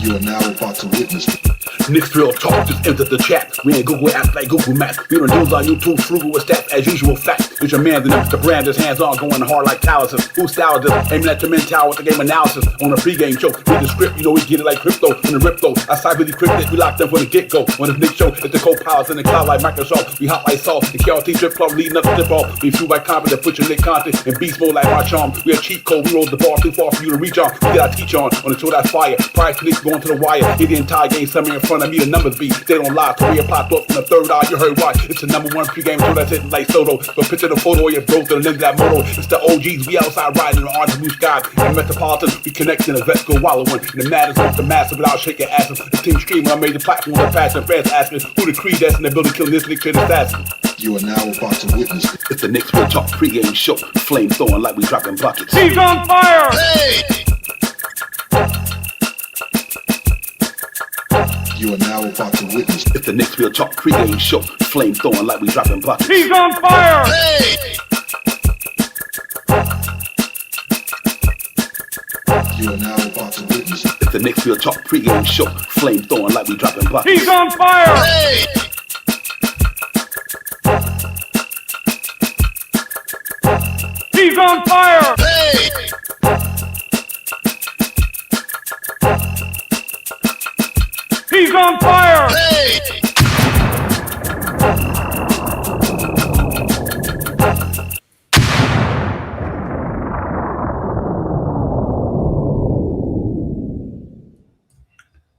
You are now about to witness. Knicks real talk just entered the chat. We ain't Google apps like Google Maps. We don't use on YouTube, frugal with stats as usual. Fact, it's your man, the Mr. Brand, his hands on, going hard like Talisman. Who styled this? Aiming at the mental with the game analysis on a pregame show. Read the script, you know we get it like crypto in the rip though. I side really cryptic, we locked them from the get-go. On this Knicks show, it's the co-pilots in the cloud like Microsoft. We hot like salt, the KRT trip club leading up to tip off. We flew like confident, put your Nick content in beast mode like my charm. We a cheat code, we rolled the ball too far for you to reach on. We get our teach on the show that's fire. Prior to Knicks going to the wire. Hit the entire game, somewhere in front of me, the numbers be. They don't lie, Korea popped up from the third eye, you heard why. It's the #1 pregame show that's hitting like Soto. But picture the photo of your bro to the lens of that moto. It's the OGs, we outside riding in the orange blue sky. And Metropolitan, we connecting the vets go wallowing. And the matters with the massive without shaking asses. The team screaming, I made the platform of fashion. Fans asking who the creed that's in the building killing this Knicks kid assassin. You are now about to witness. It's the Knicks real talk pregame show. Flame throwing like we dropping buckets. He's on fire! Hey! You are now about to witness. It's the Knicks real talk pregame show. Flame throwing like we dropping buckets. He's on fire! Hey! You are now about to witness. It's the Knicks real talk pregame show. Flame throwing like we dropping buckets. He's on fire! Hey! He's on fire! Hey! He's on fire! Hey!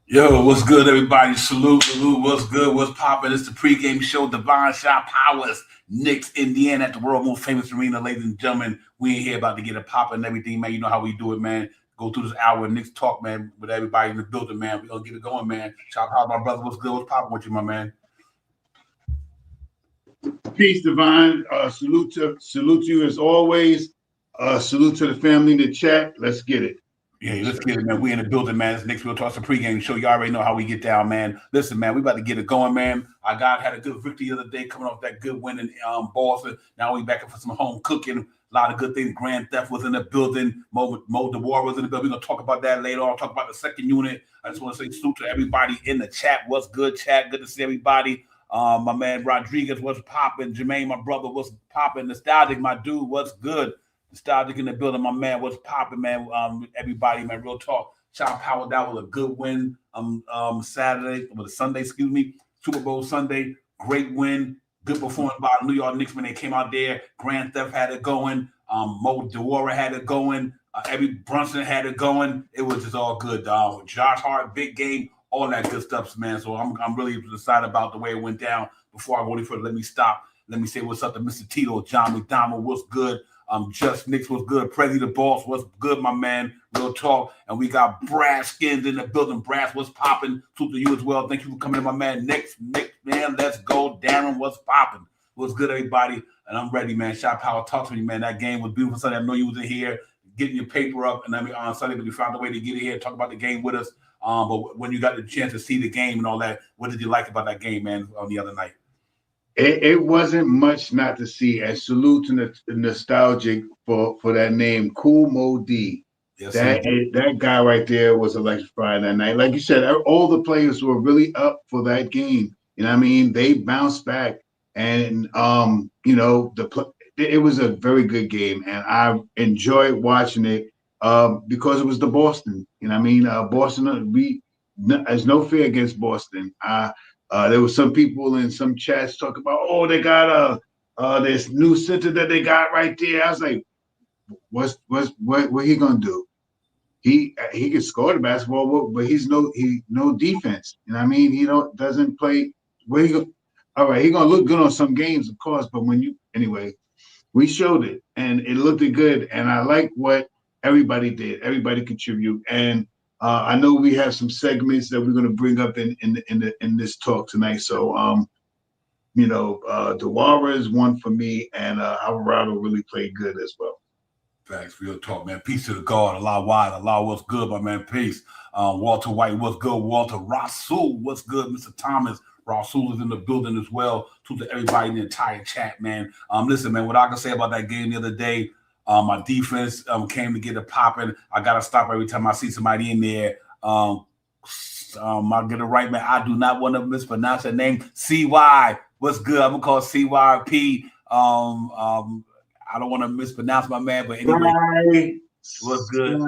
Yo, what's good, everybody? Salute, what's good, what's poppin'? It's the pregame show, Divine Shot Powers, Knicks, Indiana, at the world most famous arena, ladies and gentlemen. We ain't here about to get it poppin' and everything, man. You know how we do it, man. Go through this hour of Knicks talk, man, with everybody in the building, man. We gonna get it going, man. Shout out my brother, what's good, what's poppin' with you, my man? Peace, Divine. Salute to you as always. Salute to the family in the chat. Let's get it. Yeah, let's get it, man. We in the building, man. This Knicks Real Talk, the pregame show. You already know how we get down, man. Listen, man, we about to get it going, man. Our guy had a good victory the other day, coming off that good win in Boston. Now we back up for some home cooking. A lot of good things. Grand Theft was in the building. Mo DeWar was in the building. We're gonna talk about that later on. I'll talk about the second unit. I just want to say salute to everybody in the chat. What's good, chat? Good to see everybody. My man Rodriguez, what's popping? Jermaine, my brother, what's popping? Nostalgic, my dude, what's good? Nostalgic in the building, my man. What's popping, man? Everybody, man. Real talk. Child Power, that was a good win. Saturday, or Sunday, excuse me. Super Bowl Sunday, great win. Good performance by the New York Knicks when they came out there. Grand Theft had it going. Mo DeWara had it going. Brunson had it going. It was just all good. Josh Hart, big game, all that good stuff, man. So I'm really excited about the way it went down. Before I go any further, let me stop. Let me say what's up to Mr. Tito, John McDonald, what's good? Just Knicks was good. Prezi the Boss was good, my man. Real talk. And we got Brass Skins in the building. Brass was popping. To you as well. Thank you for coming in, my man. Nick, man, let's go. Darren was popping. What's good, everybody? And I'm ready, man. Shot Power, talk to me, man. That game was beautiful Sunday. I know you was in here getting your paper up, and I mean on Sunday, but you found a way to get in here and talk about the game with us. But when you got the chance to see the game and all that, what did you like about that game, man, on the other night? It wasn't much not to see. And salute to the nostalgic for that name, Cool Mo D. Yes, that guy right there was electrifying that night. Like you said, all the players were really up for that game. You know what I mean? They bounced back, and you know, it was a very good game, and I enjoyed watching it because it was the Boston. You know what I mean? Boston, there's no fear against Boston. There were some people in some chats talking about, oh, they got this new center that they got right there. I was like, what he gonna do? He can score the basketball, but he's no defense. You know what I mean? He doesn't play. Where he go? All right, he gonna look good on some games, of course, but anyway, we showed it and it looked good. And I like what everybody did. Everybody contribute. And I know we have some segments that we're going to bring up in this talk tonight. So, DeWara is one for me, and Alvarado really played good as well. Facts, real talk, man. Peace to the God. Allah wide. Allah, what's good, my man? Peace. Walter White, what's good? Walter Rasul, what's good? Mr. Thomas Rasul is in the building as well. To everybody in the entire chat, man. Listen, man, what I can say about that game the other day. My defense came to get it popping. I got to stop every time I see somebody in there I'll get it right, man. I do not want to mispronounce her name. CY, what's good? I'm gonna call CYP. I don't want to mispronounce my man, but anyway, what's good?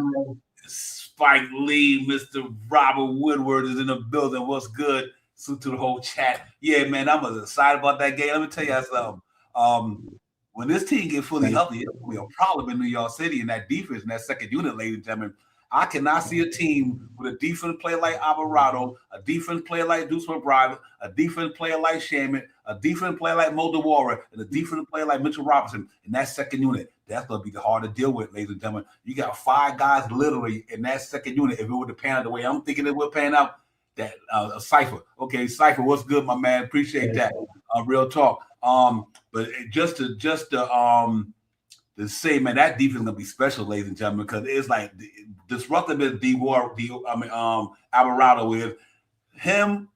Spike Lee, Mr. Robert Woodward is in the building. What's good? Salute to the whole chat. Yeah, man, I'm excited about that game. Let me tell you something. When this team get fully healthy, it's going to be a problem in New York City in that defense, in that second unit, ladies and gentlemen. I cannot see a team with a defense player like Alvarado, a defense player like Deuce McBride, a defense player like Shaman, a defense player like Mo DeWara, and a defense player like Mitchell Robinson in that second unit. That's going to be hard to deal with, ladies and gentlemen. You got 5 guys literally in that second unit. If it were to pan out the way I'm thinking it would pan out, that Cypher. Okay, Cypher, what's good, my man? Appreciate that. Real talk. But just to say, man, that defense is gonna be special, ladies and gentlemen, because it's like disruptive as Alvarado is. Him,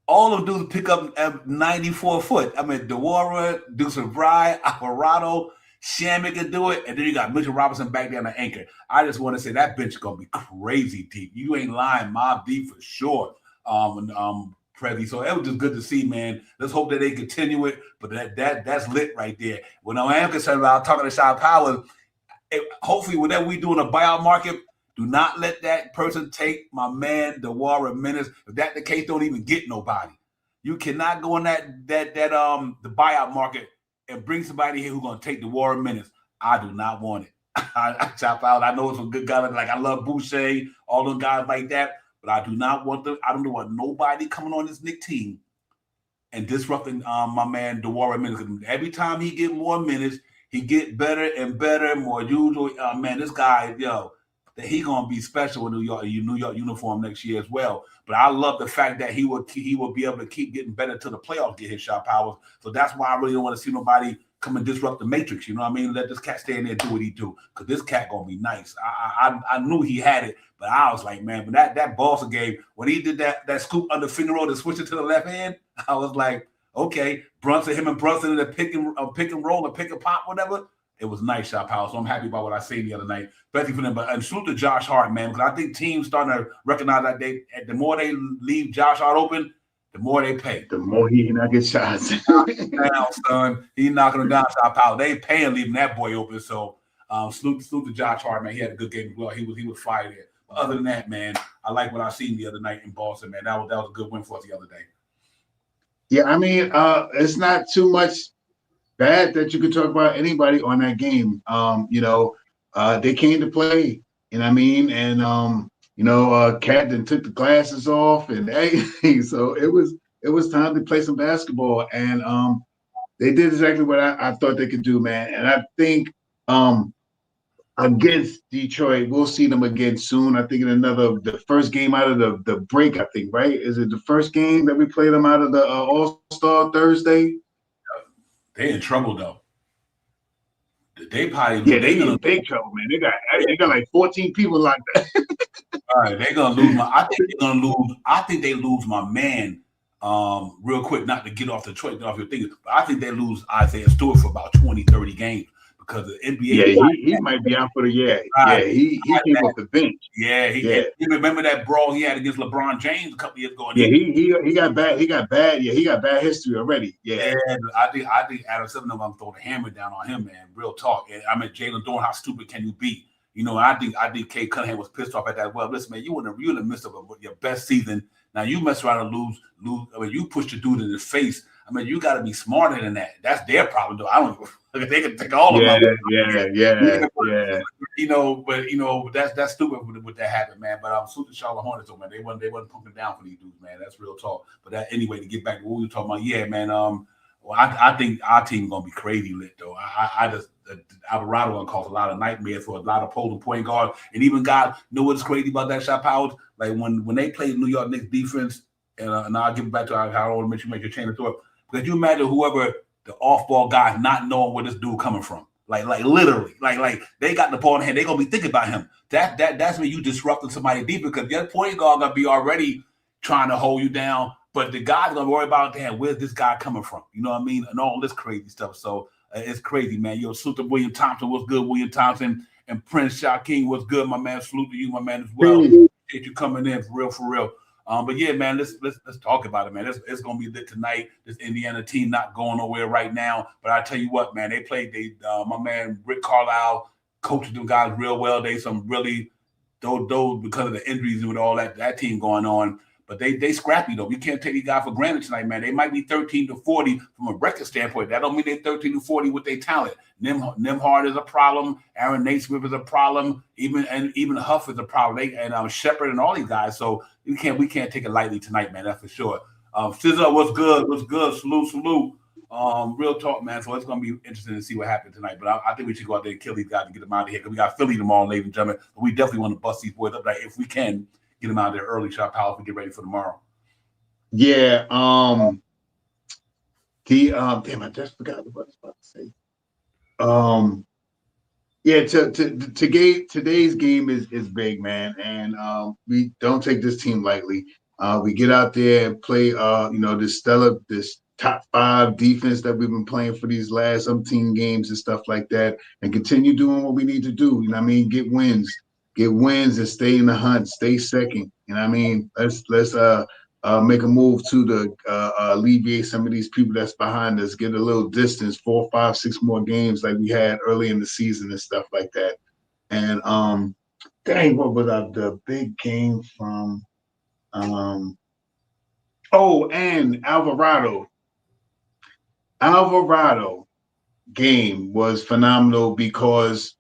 all of them dudes pick up at 94 foot. I mean, DeWara, Deuce McBride, Alvarado, Shaman can do it, and then you got Mitchell Robinson back there on the anchor. I just want to say that bench is gonna be crazy deep. You ain't lying, Mob deep for sure. Prezi. So it was just good to see, man. Let's hope that they continue it. But that's lit right there. When I am concerned about talking to Sean Powers, hopefully whatever we do in the buyout market, do not let that person take my man DeWara minutes. If that's the case, don't even get nobody. You cannot go in the buyout market and bring somebody here who's gonna take DeWara minutes. I do not want it. I chop out. I know it's a good guy. Like I love Boucher, all those guys like that. But I do not want them. I don't want nobody coming on this Knicks team and disrupting my man DeWara minutes. Every time he get more minutes, he get better and better, more usual. Man, this guy, that he gonna be special in New York uniform next year as well. But I love the fact that he will be able to keep getting better to the playoffs, get his shot powers. So that's why I really don't want to see nobody come and disrupt the matrix. You know what I mean? Let this cat stay in there and do what he do. Because this cat gonna be nice. I knew he had it, but I was like, man, when that Boston game, when he did that scoop under finger roll to switch it to the left hand, I was like, okay, him and Brunson in the pick and roll or pick and pop, whatever. It was nice shot power. So I'm happy about what I seen the other night, especially for them. But salute to Josh Hart, man, because I think teams starting to recognize that the more they leave Josh Hart open, the more they pay. The more he not get shots. Down, son. He knocking them down, shot power. They paying leaving that boy open. So salute to Josh Hart, man. He had a good game as well. He was fired there. But other than that, man, I like what I seen the other night in Boston, man. That was a good win for us the other day. Yeah, I mean, it's not too much bad that you could talk about anybody on that game. They came to play, you know what I mean? And Captain took the glasses off and everything. So it was time to play some basketball. And they did exactly what I thought they could do, man. And I think against Detroit, we'll see them again soon. I think in the first game out of the break, I think, right? Is it the first game that we play them out of the All-Star Thursday? They in trouble though. They probably they in big trouble, man. They got like 14 people like that. All right, they're gonna lose I think they lose my man real quick, not to get off your thing, but I think they lose Isaiah Stewart for about 20, 30 games because the NBA. Yeah, he might be out for the year. Yeah, he came off the bench. Yeah, you remember that brawl he had against LeBron James a couple years ago? Yeah, he got bad. He got bad. Yeah, he got bad history already. Yeah, I think Adam Silver I'm throwing the hammer down on him, man. Real talk. And I mean, Jalen Dorn, how stupid can you be? I think Kate Cunningham was pissed off at that. Well, listen, man, you in the midst of your best season. Now you mess around and lose. I mean, you push the dude in the face. I mean, you got to be smarter than that. That's their problem, though. I don't. They can take all of them. Yeah. But that's stupid with that happen, man. But I'm salute to Charlotte Hornets, man. They wasn't pumping down for these dudes, man. That's real talk. But that anyway, to get back to what we were talking about, yeah, man. I think our team gonna be crazy lit though. I just Alvarado gonna cause a lot of nightmares for a lot of opposing point guard, and even God know what's crazy about that shot powers. Like when they play New York Knicks defense, and I'll give it back to how I want to make your chain of thought. Because you imagine whoever the off-ball guy not knowing where this dude coming from, like literally, like they got the ball in hand, they gonna be thinking about him. That's when you disrupting somebody deep because your point guard gonna be already trying to hold you down. But the guy's gonna worry about, damn, where's this guy coming from? You know what I mean? And all this crazy stuff. So it's crazy, man. Salute to William Thompson. What's good, William Thompson? And Prince Shaquem, what's good, my man? Salute to you, my man, as well. appreciate you coming in for real. But yeah, man, let's talk about it, man. It's gonna be lit tonight. This Indiana team not going nowhere right now. But I tell you what, man, they played. My man Rick Carlisle coached them guys real well. They some really those because of the injuries and with all that team going on. But they scrappy though. You can't take these guys for granted tonight, man. They might be 13-40 from a record standpoint. That don't mean they're 13-40 with their talent. Nimhard is a problem. Aaron Naismith is a problem. Even Huff is a problem. And Shepard and all these guys. So we can't take it lightly tonight, man. That's for sure. Scissor, what's good? What's good? Salute. Real talk, man. So it's gonna be interesting to see what happens tonight. But I think we should go out there and kill these guys and get them out of here because we got Philly tomorrow, ladies and gentlemen. But we definitely want to bust these boys up like if we can. Get them out there early, shot power to get ready for tomorrow. Yeah. Damn, I just forgot what I was about to say. Yeah, today's game is big, man, and we don't take this team lightly. We get out there and play, this top 5 defense that we've been playing for these last umpteen games and stuff like that, and continue doing what we need to do. You know what I mean? Get wins and stay in the hunt, stay second. You know what I mean? Let's make a move to alleviate some of these people that's behind us, get a little distance, 4, 5, 6 more games like we had early in the season and stuff like that. And what was the big game from? And Alvarado game was phenomenal because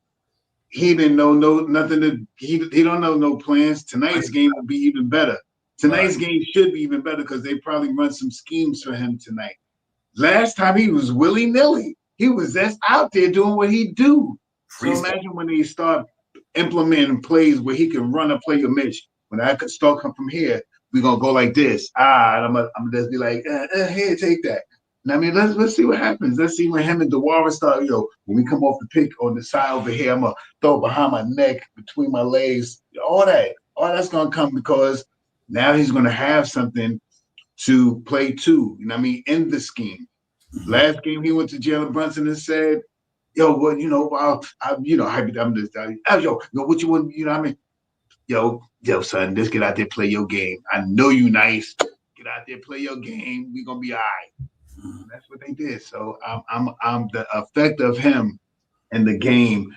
he didn't know nothing. He don't know no plans. Tonight's game will be even better. Tonight's game should be even better because they probably run some schemes for him tonight. Last time he was willy-nilly. He was just out there doing what he do. So imagine when they start implementing plays where he can run a play a Mitch. When I could start come from here, we're gonna go like this. And I'm gonna just be like, here, take that. I mean, let's see what happens. Let's see when him and Diawara start. When we come off the pick on the side over here, I'm gonna throw it behind my neck, between my legs. All that's gonna come because now he's gonna have something to play to. You know what I mean? In the scheme. Last game he went to Jalen Brunson and said, "Yo, well, I'm just, what you want? You know what I mean? Yo, son, just get out there, play your game. I know you nice. Get out there, play your game. We gonna be all right." That's what they did. So I'm the effect of him in the game.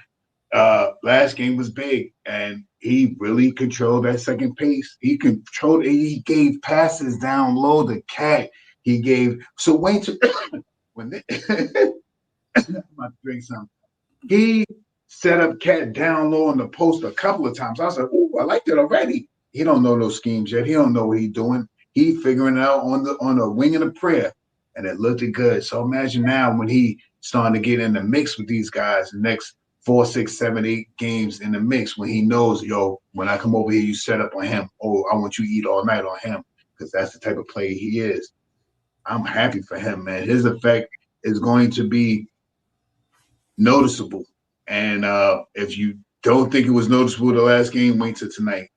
Last game was big, and he really controlled that second pace. He controlled it. He gave passes down low. The cat he gave. So Wayne, when they, I'm about to drink something. He set up cat down low on the post a couple of times. I was like, "Ooh, I like that already." He don't know those schemes yet. He don't know what he's doing. He figuring it out on the wing of a prayer. And it looked good. So imagine now when he starting to get in the mix with these guys, the next 4, 6, 7, 8 games in the mix, when he knows, when I come over here, you set up on him. Oh, I want you to eat all night on him because that's the type of player he is. I'm happy for him, man. His effect is going to be noticeable. And if you don't think it was noticeable the last game, wait till tonight.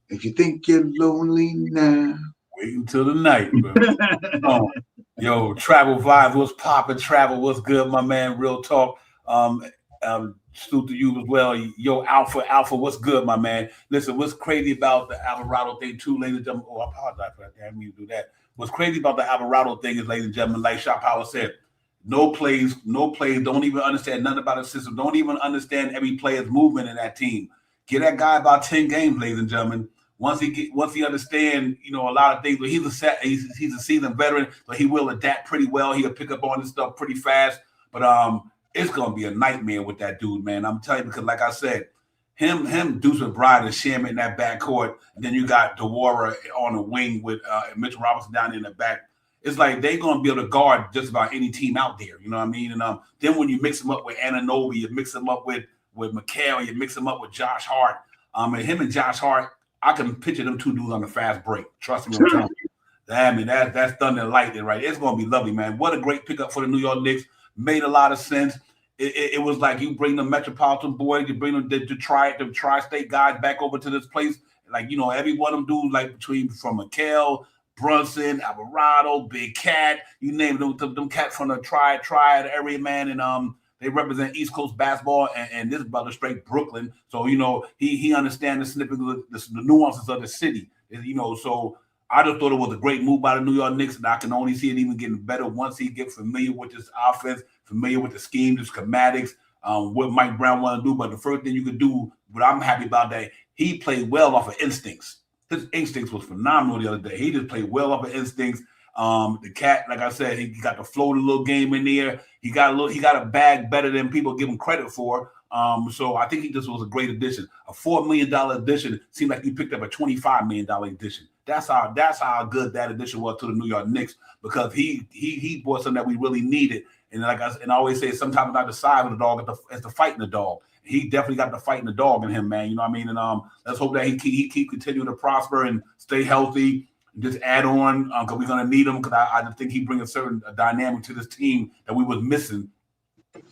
If you think you're lonely now, wait until the night, bro. Yo, Travel Vibes, what's poppin'? Travel, what's good, my man? Real talk. Salute to you as well. Yo, Alpha, what's good, my man? Listen, what's crazy about the Alvarado thing, too, ladies and gentlemen? Oh, I apologize for that. I didn't mean to do that. What's crazy about the Alvarado thing is, ladies and gentlemen, like Shot Power said, no plays, don't even understand nothing about the system, don't even understand every player's movement in that team. Get that guy about 10 games, ladies and gentlemen. Once he understand, a lot of things, but he's a seasoned veteran, so he will adapt pretty well. He'll pick up on this stuff pretty fast. But it's gonna be a nightmare with that dude, man. I'm telling you, because like I said, him Deuce McBride and Sham in that backcourt, and then you got Diawara on the wing with Mitchell Robinson down in the back. It's like they're gonna be able to guard just about any team out there. You know what I mean? And then when you mix them up with Anunoby, you mix them up with McHale, you mix them up with Josh Hart. And him and Josh Hart, I can picture them 2 dudes on the fast break. Trust me, I'm telling you. I mean, that's thunder and lightning, right? It's going to be lovely, man. What a great pickup for the New York Knicks. Made a lot of sense. It was like you bring the Metropolitan boys, you bring them the tri-state guys back over to this place. Like, every one of them dudes, like from McHale, Brunson, Alvarado, Big Cat, you name them cats from the triad area, man. And They represent East Coast basketball, and this brother straight Brooklyn. So, you know, he understands the snippets, the nuances of the city. You know, so I just thought it was a great move by the New York Knicks, and I can only see it even getting better once he gets familiar with this offense, familiar with the scheme, the schematics, what Mike Brown want to do. But the first thing you could do, what I'm happy about, that he played well off of instincts. His instincts was phenomenal the other day. He just played well off of instincts. The cat, like I said, he got the floater little game in there. He got a bag better than people give him credit for. So I think he just was a great addition. A $4 million addition seemed like he picked up a $25 million addition. That's how good that addition was to the New York Knicks, because he brought something that we really needed. And like I always say, sometimes not the size of the dog, it's the fighting the dog. He definitely got the fighting the dog in him, man. You know what I mean? And let's hope that he keep continuing to prosper and stay healthy. And just add on, because we're gonna need him. Because I think he brings a certain dynamic to this team that we was missing.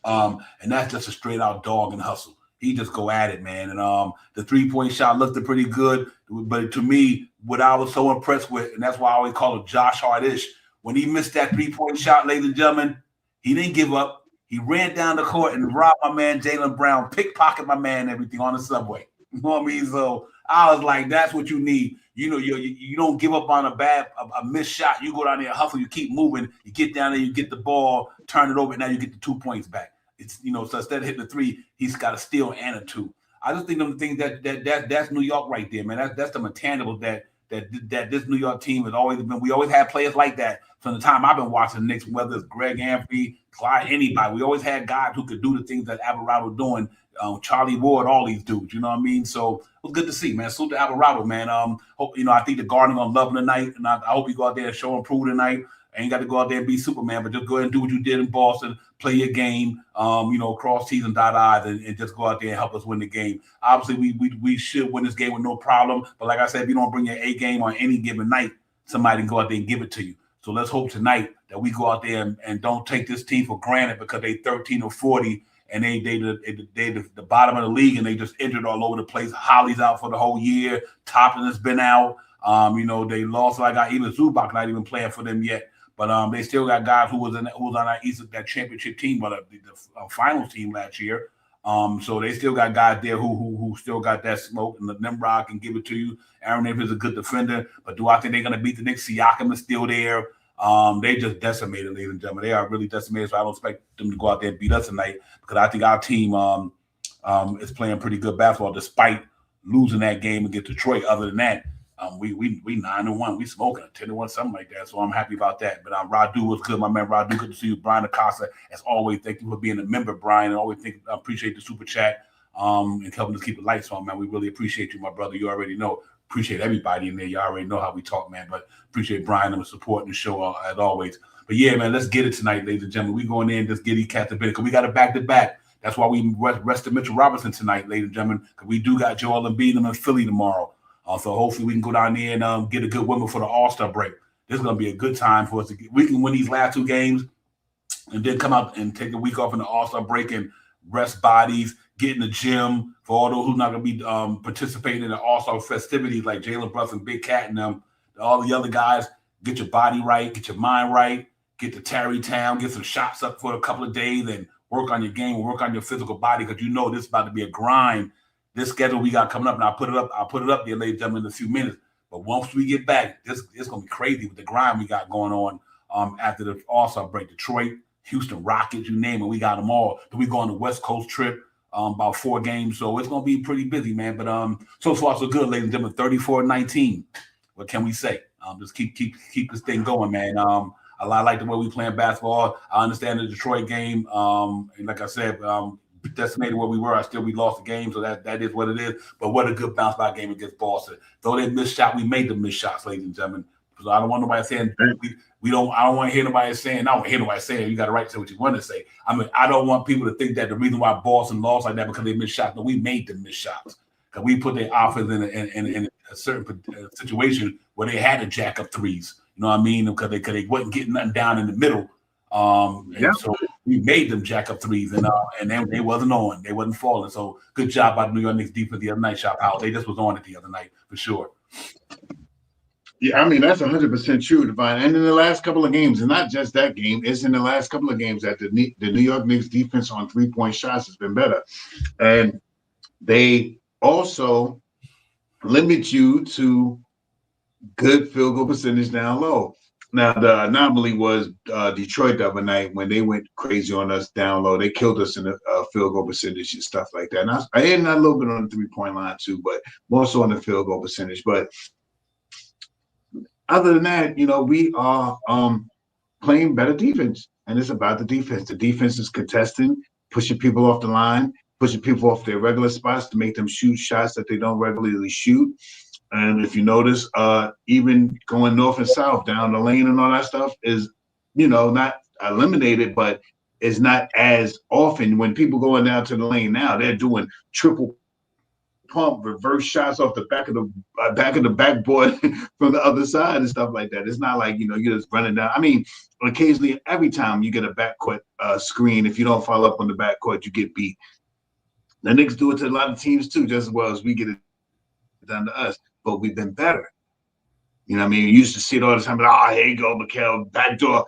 And that's just a straight out dog and hustle. He just go at it, man. And the 3-point shot looked pretty good. But to me, what I was so impressed with, and that's why I always call him Josh Hartish, when he missed that 3-point shot, ladies and gentlemen, he didn't give up. He ran down the court and robbed my man Jaylen Brown, pickpocket my man, everything on the subway. You know what I mean? So I was like, that's what you need. You know, you don't give up on a missed shot. You go down there, hustle, you keep moving, you get down there, you get the ball, turn it over, and now you get the 2 points back. It's, you know, so instead of hitting the 3, he's got a steal and a 2. I just think them things that's New York right there, man. That's the intangibles that this New York team has always been. We always had players like that from the time I've been watching the Knicks, whether it's Greg Anthony, Clyde, anybody. We always had guys who could do the things that Alvarado was doing, Charlie Ward, all these dudes. You know what I mean? So it was good to see, man. Salute to Alvarado, man. Hope, you know, I think the Garden gonna love him tonight, and I hope you go out there and show and prove tonight. Ain't got to go out there and be Superman, but just go ahead and do what you did in Boston, play your game, you know, cross T's and dot I's, and just go out there and help us win the game. Obviously, we should win this game with no problem, but like I said, if you don't bring your A game on any given night, somebody can go out there and give it to you. So let's hope tonight that we go out there and don't take this team for granted, because they 13 or 40 and they the bottom of the league, and they just injured all over the place. Holly's out for the whole year. Toppin has been out. You know, they lost. Like even Zubac not even playing for them yet. But they still got guys who was on that championship team, but the finals team last year. So they still got guys there who still got that smoke, and the Nimrod can give it to you. Aaron Davis is a good defender, but do I think they're going to beat the Knicks? Siakam is still there. They just decimated, ladies and gentlemen. They are really decimated, so I don't expect them to go out there and beat us tonight, because I think our team is playing pretty good basketball despite losing that game against Detroit. Other than that, we 9-1, we smoking 10-1, something like that. So I'm happy about that. But Radu was good, my man. Radu, good to see you. Brian Acosta, as always, thank you for being a member, Brian. And always appreciate the super chat and helping us keep the lights on, man. We really appreciate you, my brother. You already know. Appreciate everybody in there. You already know how we talk, man. But appreciate Brian and supporting the show as always. But yeah, man, let's get it tonight, ladies and gentlemen. We going in and just get these cats a bit, because we got a back-to-back. That's why we rested Mitchell Robinson tonight, ladies and gentlemen, because we do got Joel Embiid in Philly tomorrow. So hopefully we can go down there and get a good win for the All-Star break. This is going to be a good time for us to we can win these last 2 games and then come out and take a week off in the All-Star break and rest bodies, get in the gym. For all those who's not going to be participating in the All-Star festivities like Jalen Brunson, Big Cat, and them, all the other guys, get your body right, get your mind right, get to Tarrytown, get some shots up for a couple of days, and work on your game and work on your physical body, because you know this is about to be a grind. This schedule we got coming up, and I'll put it up there, ladies and gentlemen, in a few minutes. But once we get back, it's going to be crazy with the grind we got going on after the All-Star break. Detroit, Houston Rockets, you name it, we got them all. Then we go on the West Coast trip, about 4 games. So it's going to be pretty busy, man. But so far so good, ladies and gentlemen. 34-19. What can we say? Just keep this thing going, man. I like the way we playing basketball. I understand the Detroit game. And like I said, decimated where we were. We lost the game, so that is what it is. But what a good bounce back game against Boston. Though they missed shot, we made the missed shots, ladies and gentlemen. So I don't want nobody saying I don't want to hear nobody saying. I don't hear nobody saying you got the right to say what you want to say. I mean, I don't want people to think that the reason why Boston lost like that because they missed shots. No, we made them miss shots because we put their offense in a certain situation where they had to jack up threes. You know what I mean? Because they wasn't getting nothing down in the middle. So we made them jack up threes, and they wasn't on. They wasn't falling. So good job by the New York Knicks defense the other night, Shop House. They just was on it the other night for sure. Yeah, I mean that's 100% true, Divine. And in the last couple of games, and not just that game, it's in the last couple of games that the New York Knicks defense on 3-point shots has been better, and they also limit you to good field goal percentage down low. Now the anomaly was Detroit the other night when they went crazy on us down low. They killed us in the field goal percentage and stuff like that. And I had a little bit on the 3-point line too, but more so on the field goal percentage. But other than that, we are playing better defense, and it's about the defense. The defense is contesting, pushing people off the line, pushing people off their regular spots to make them shoot shots that they don't regularly shoot. And if you notice, even going north and south down the lane and all that stuff is, not eliminated, but it's not as often. When people going down to the lane now, they're doing triple pump reverse shots off the back of the backboard from the other side and stuff like that. It's not like you're just running down. I mean, occasionally, every time you get a backcourt screen, if you don't follow up on the backcourt, you get beat. The Knicks do it to a lot of teams too, just as well as we get it done to us. But we've been better. You used to see it all the time. Here you go, Mikal, backdoor.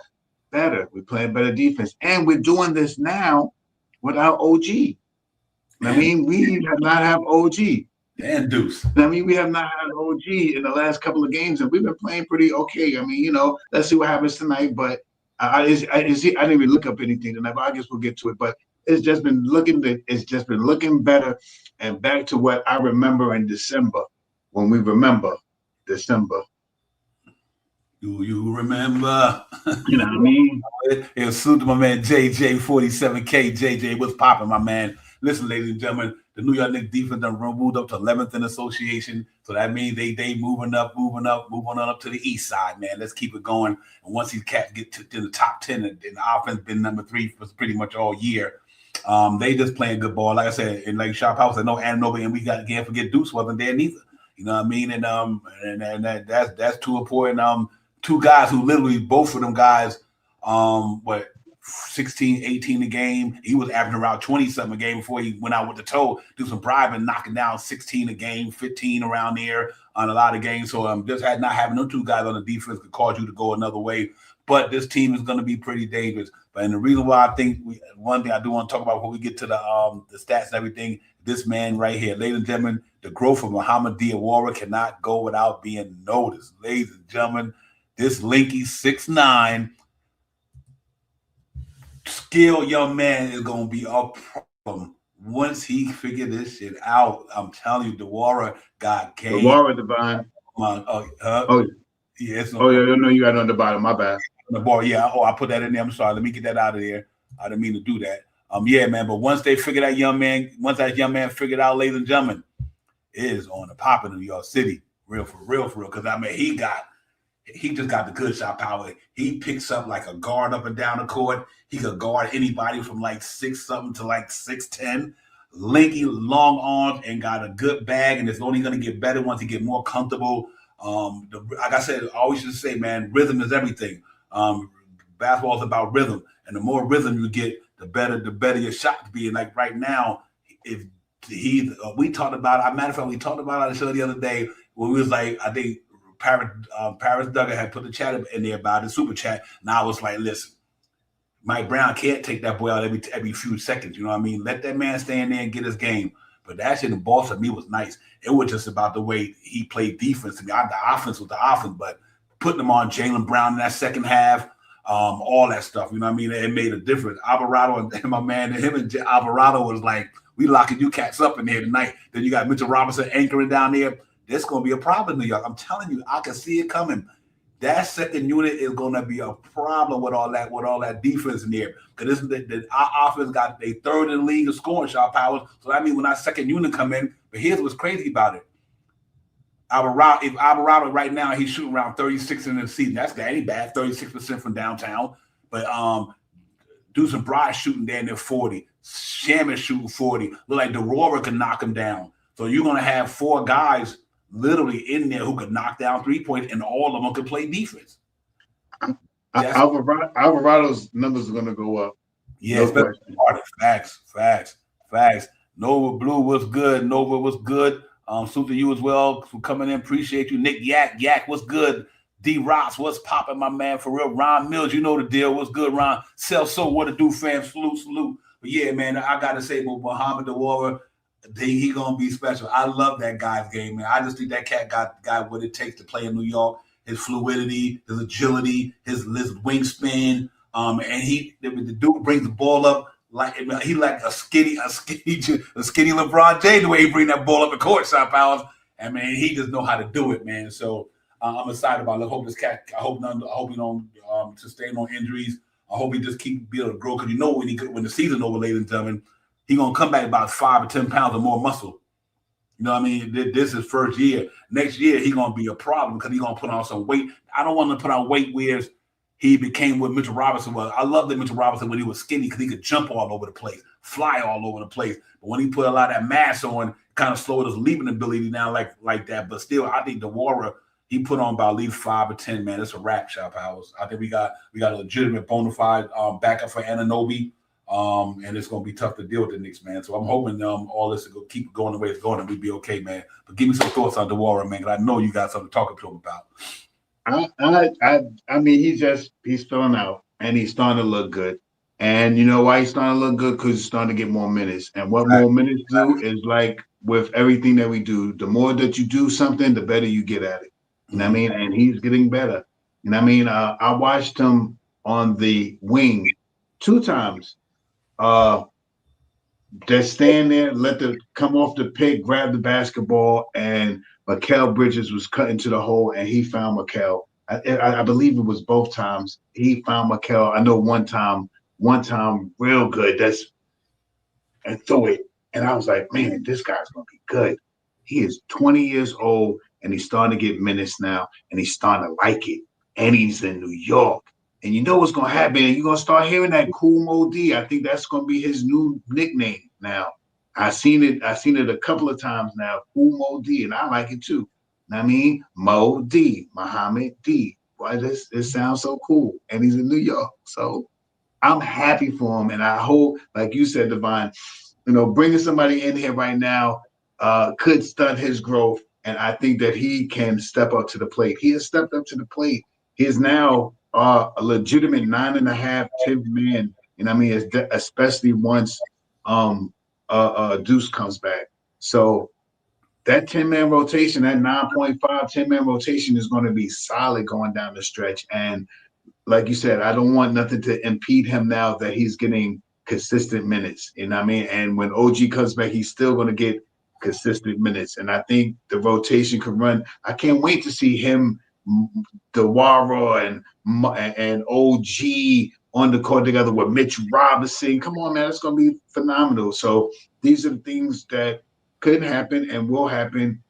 Better. We're playing better defense, and we're doing this now without OG. We have not have OG. And Deuce. We have not had OG in the last couple of games, and we've been playing pretty okay. Let's see what happens tonight. But I didn't even look up anything tonight, but I guess we'll get to it. But it's just been looking better, and back to what I remember in December, when we remember December. Do you remember? You know what I mean? And salute to my man JJ47K. JJ, what's popping, my man? Listen, ladies and gentlemen, the New York Knicks defense done moved up to 11th in association. So that means they moving on up to the east side, man. Let's keep it going. And once these cats get to the top 10, and the offense been number 3 for pretty much all year. They just playing good ball. Like I said, and like Sharp House said, no Ananobi, and we can't forget Deuce wasn't there neither. You know what I mean? And that's two important two guys who literally, both of them guys, 16, 18 a game. He was averaging around 20-something a game before he went out with the toe. Do some bribing, knocking down 16 a game, 15 around there on a lot of games. So just not having them two guys on the defense could cause you to go another way. But this team is going to be pretty dangerous. But and the reason why I think one thing I do want to talk about before we get to the stats and everything, this man right here, ladies and gentlemen, the growth of Alvarado and Diawara cannot go without being noticed. Ladies and gentlemen, this Linky 6'9", skilled young man is going to be a problem once he figure this shit out. I'm telling you, Diawara got game. Diawara, Divine. Yes. No, you got it on the bottom. My bad. On the bar, yeah. I put that in there. I'm sorry. Let me get that out of there. I didn't mean to do that. Yeah, man. But once that young man figured out, ladies and gentlemen, it is on the pop in New York City. Real for real. Because he just got the good shot power. He picks up like a guard up and down the court. He could guard anybody from like 6'something to like 6'10". Lanky, long arms, and got a good bag, and it's only going to get better once he get more comfortable. Like I said, I always used to say, man, rhythm is everything. Basketball is about rhythm, and the more rhythm you get, the better your shot be. And like right now, if we talked about it. Matter of fact, we talked about it on the show the other day when we was like, I think Paris Duggar had put the chat in there about it, super chat, and I was like, listen, Mike Brown can't take that boy out every few seconds. You know what I mean? Let that man stay in there and get his game. But that shit in Boston, to me, was nice. It was just about the way he played defense. To me, the offense was the offense, but putting him on Jaylen Brown in that second half, all that stuff, you know what I mean? It made a difference. Alvarado and my man, him and Alvarado was like, we locking you cats up in here tonight. Then you got Mitchell Robinson anchoring down there. There's going to be a problem in New York. I'm telling you, I can see it coming. That second unit is going to be a problem with all that defense in there. Because our offense got a third in the league of scoring shot powers. So that means when our second unit come in, but here's what's crazy about it. If Alvarado right now, he's shooting around 36 in the season. That ain't bad, 36% from downtown. But Deuce and Bryce shooting down there 40. Sham is shooting 40. Look like Diawara can knock him down. So you're going to have 4 guys literally in there who could knock down 3 points, and all of them could play defense. Alvarado's numbers are going to go up. Yeah, no facts. Nova Blue was good. Salute to you as well for coming in. Appreciate you. Nick Yak, what's good? D Ross, what's popping, my man? For real. Ron Mills, you know the deal. What's good, Ron? So what to do, fam? Salute. But yeah, man, I gotta say, Muhammad Diawara, he gonna be special. I love that guy's game, man. I just think that cat got what it takes to play in New York. His fluidity, his agility, his wingspan, and the dude brings the ball up like he like a skinny LeBron James the way he bring that ball up the court, shot powers. And man, he just know how to do it, man. So I'm excited about it. I hope this cat. I hope he don't sustain on injuries. I hope he just be able to grow, because when the season over, ladies and gentlemen, he gonna come back about 5 or 10 pounds or more muscle. You know what I mean? This is his first year. Next year, he gonna be a problem because he gonna put on some weight. I don't want him to put on weight where he became what Mitchell Robinson was. I love that Mitchell Robinson when he was skinny because he could jump all over the place, fly all over the place. But when he put a lot of that mass on, kind of slowed his leaping ability down like that. But still, I think Diawara, he put on about at least 5 or 10, man. It's a wrap, Shop Powers. I think we got a legitimate bona fide backup for Anunoby. And it's gonna be tough to deal with the Knicks, man. So I'm hoping all this will keep going the way it's going and we'll be okay, man. But give me some thoughts on Diawara, man, because I know you got something to talk to him about. I mean, he's filling out and he's starting to look good. And you know why he's starting to look good? Because he's starting to get more minutes. And what more minutes do is, like with everything that we do, the more that you do something, the better you get at it. You know what I mean? And he's getting better. You know what I mean? I watched him on the wing 2 times. Just stand there, come off the pick, grab the basketball, and Mikal Bridges was cut into the hole, and he found Mikal. I believe it was both times he found Mikal. I know one time real good. And threw it, and I was like, man, this guy's gonna be good. He is 20 years old, and he's starting to get minutes now, and he's starting to like it. And he's in New York. And you know what's going to happen. You're going to start hearing that Cool Mo D. I think that's going to be his new nickname now. I've seen it a couple of times now, Cool Mo D, and I like it too. I mean, Mo D, Muhammad D. Boy, this sounds so cool. And he's in New York. So I'm happy for him. And I hope, like you said, Divine, bringing somebody in here right now could stunt his growth. And I think that he can step up to the plate. He has stepped up to the plate. He is now a legitimate 9.5, 10 man. You know what I mean? Especially once Deuce comes back. So that 10-man rotation, that 9.5, 10-man rotation is going to be solid going down the stretch. And like you said, I don't want nothing to impede him now that he's getting consistent minutes. You know what I mean? And when OG comes back, he's still going to get consistent minutes. And I think the rotation can run. I can't wait to see him, Diawara and OG on the court together with Mitch Robinson. Come on, man, it's going to be phenomenal. So these are the things that could happen and will happen.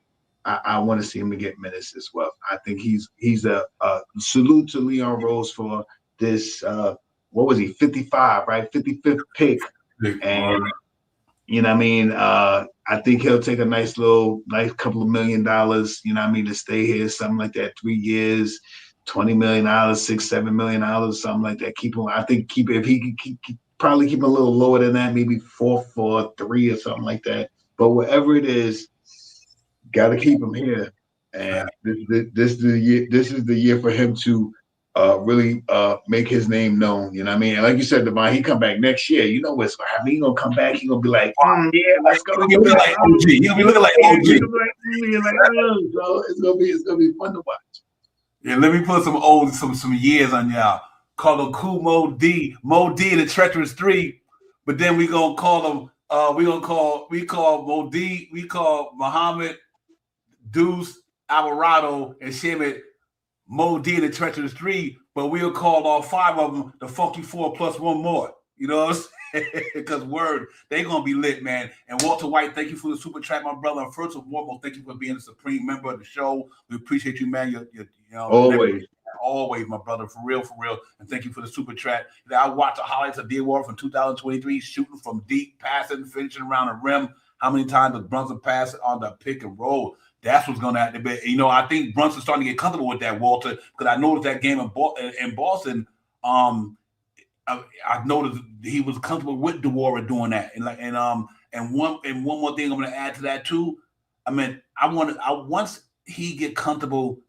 I want to see him to get minutes as well. I think he's a salute to Leon Rose for this. What was he? 55, right? 55th pick. And you know what I mean? I think he'll take a nice couple of $1 million, you know what I mean, to stay here, something like that, 3 years, $20 million, $6-7 million, something like that. If he could probably keep a little lower than that, maybe 4 for 3 or something like that. But whatever it is, got to keep him here. And this is the year for him to really make his name known. You know what I mean? And like you said, Devon, he come back next year. You know what's going to happen. He going to come back. He going to be like, yeah, let's go. He'll be like OG. He'll be looking like OG. So it's gonna be fun to watch. Yeah, let me put some years on y'all. Call him Cool Mo D the Treacherous 3, but then we gonna call him. We call Mo D. We call Muhammad, Deuce, Alvarado, and Shimit Mo D the Treacherous 3, but we'll call all 5 of them the Funky 4 plus 1 more. You know what I'm saying? Because they gonna be lit, man. And Walter White, thank you for the super chat, my brother. And first and foremost, thank you for being a supreme member of the show. We appreciate you, man. Always, my brother, for real. And thank you for the super chat. I watched the highlights of Diawara from 2023, shooting from deep, passing, finishing around the rim. How many times does Brunson pass on the pick and roll? That's what's going to have to be. I think Brunson's starting to get comfortable with that, Walter, because I noticed that game in Boston. I noticed he was comfortable with Diawara doing that, and one more thing I'm going to add to that too. I mean, once he get comfortable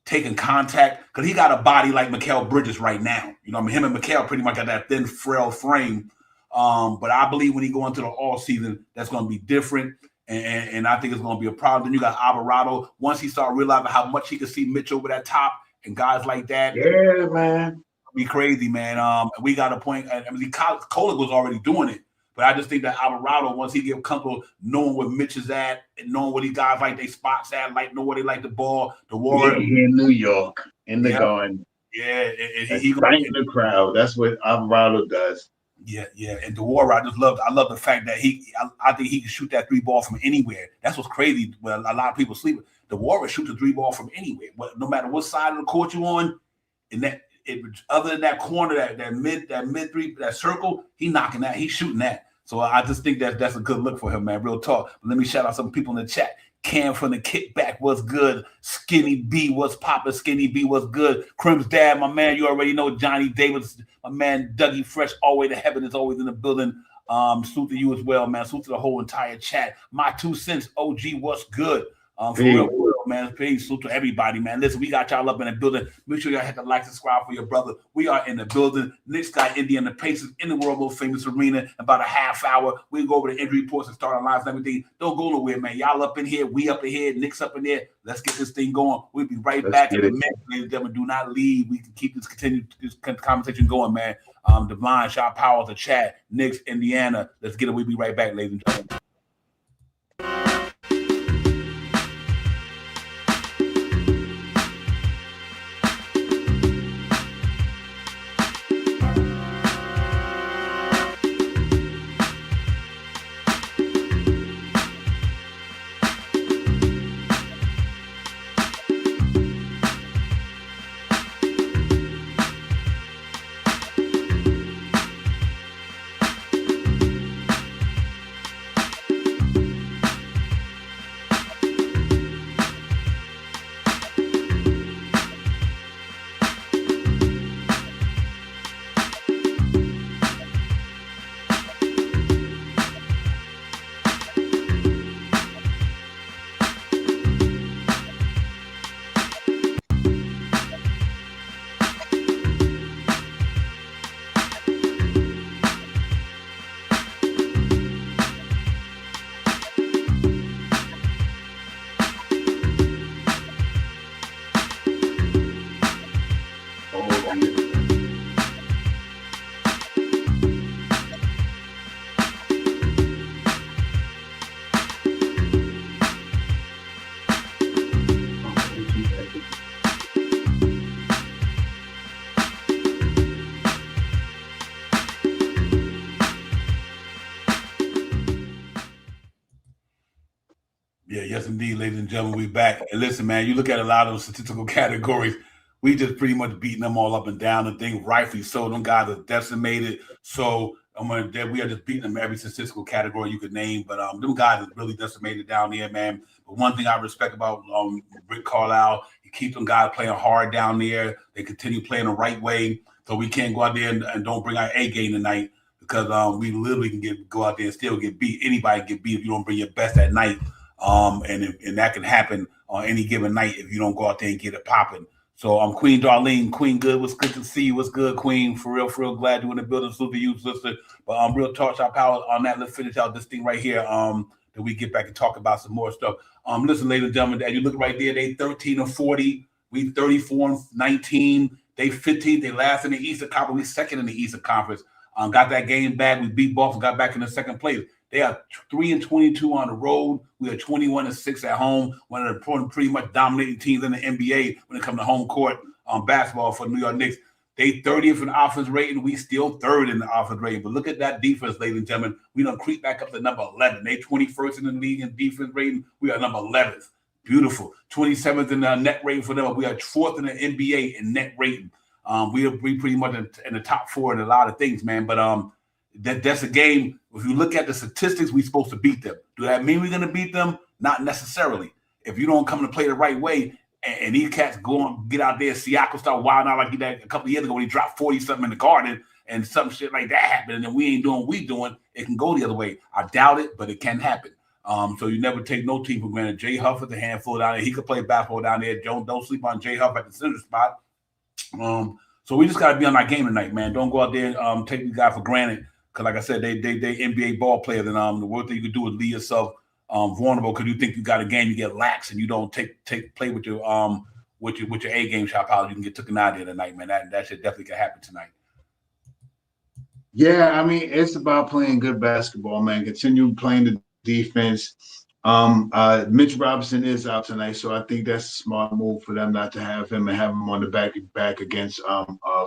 taking contact, because he got a body like Mikal Bridges right now. You know, I mean, him and Mikal pretty much got that thin, frail frame. But I believe when he go into the all season, that's going to be different. And I think it's going to be a problem. Then you got Alvarado. Once he start realizing how much he can see Mitch over that top and guys like that. Yeah, man. Be crazy, man. We got a point. I mean, Kolek was already doing it. But I just think that Alvarado, once he get comfortable knowing where Mitch is at and knowing what these guys like they spots at, like know where they like the ball, the Warrior. Here in New York, in the Garden. Yeah, and he going in the crowd. That's what Alvarado does. Yeah. And Diawara, I love the fact that I think he can shoot that 3 ball from anywhere. That's what's crazy. Well, a lot of people sleep. Diawara shoots a 3 ball from anywhere. But no matter what side of the court you on, other than that corner, that mid 3, that circle, he's shooting that. So I just think that's a good look for him, man. Real talk. But let me shout out some people in the chat. Cam from the kickback, what's good? Skinny B, what's poppin'? Skinny B, what's good? Crim's dad, my man, you already know. Johnny Davis, my man, Dougie Fresh, all the way to heaven, is always in the building. Salute to you as well, man. Salute to the whole entire chat. My 2 cents, OG, what's good? For real, man. Peace. Salute to everybody, man. Listen, we got y'all up in the building. Make sure y'all hit the like, subscribe for your brother. We are in the building. Knicks got Indiana Pacers in the world most famous arena in about a half hour. We go over the injury reports and starting lines and everything. Don't go nowhere, man. Y'all up in here. We up in here. Knicks up in there. Let's get this thing going. We'll be right back in a minute, ladies and gentlemen. Do not leave. We can keep this conversation going, man. Divine, Shaw Powell, the chat. Knicks, Indiana. Let's get it. We'll be right back, ladies and gentlemen. Yes, indeed, ladies and gentlemen, we're back. And listen, man, you look at a lot of those statistical categories, we just pretty much beating them all up and down and think rightfully so. Them guys are decimated. So we are just beating them every statistical category you could name. But them guys are really decimated down there, man. But one thing I respect about Rick Carlisle, he keeps them guys playing hard down there. They continue playing the right way. So we can't go out there and don't bring our A game tonight, because we literally can go out there and still get beat. Anybody can get beat if you don't bring your best at night. And that can happen on any given night if you don't go out there and get it popping. So Queen Darlene, Queen Good, what's good to see you? What's good, Queen? For real glad you're in the building. Salute to you, sister. But real talk, Shaw Power on that. Let's finish out this thing right here. That we get back and talk about some more stuff. Listen, ladies and gentlemen, as you look right there, they 13-40. We 34-19. They 15. They last in the Eastern Conference. We second in the Eastern Conference. Got that game back. We beat Boston. Got back in the second place. They are 3-22 on the road. We are 21-6 at home. One of the pretty much dominating teams in the NBA when it comes to home court basketball for New York Knicks. They 30th in offense rating. We still third in the offense rating. But look at that defense, ladies and gentlemen. We don't creep back up to number 11. They 21st in the league in defense rating. We are number 11th. Beautiful. 27th in the net rating for them. We are 4th in the NBA in net rating. We pretty much in the top 4 in a lot of things, man. But that's a game. If you look at the statistics, we're supposed to beat them. Do that mean we're going to beat them? Not necessarily. If you don't come to play the right way, and these cats go and get out there, Siakam start wilding out like he did a couple of years ago when he dropped 40-something in the Garden, and some shit like that happened, and then we ain't doing what we doing, it can go the other way. I doubt it, but it can happen. So you never take no team for granted. Jay Huff is a handful down there. He could play basketball down there. Don't sleep on Jay Huff at the center spot. So we just got to be on our game tonight, man. Don't go out there and take these guys for granted. Because like I said, they NBA ball players, and the worst thing you can do is leave yourself vulnerable because you think you got a game, you get lax, and you don't play with your A game shot power. You can get taken out there tonight, man. That shit definitely can happen tonight. Yeah, I mean, it's about playing good basketball, man. Continue playing the defense. Mitch Robinson is out tonight, so I think that's a smart move for them not to have him and have him on the back against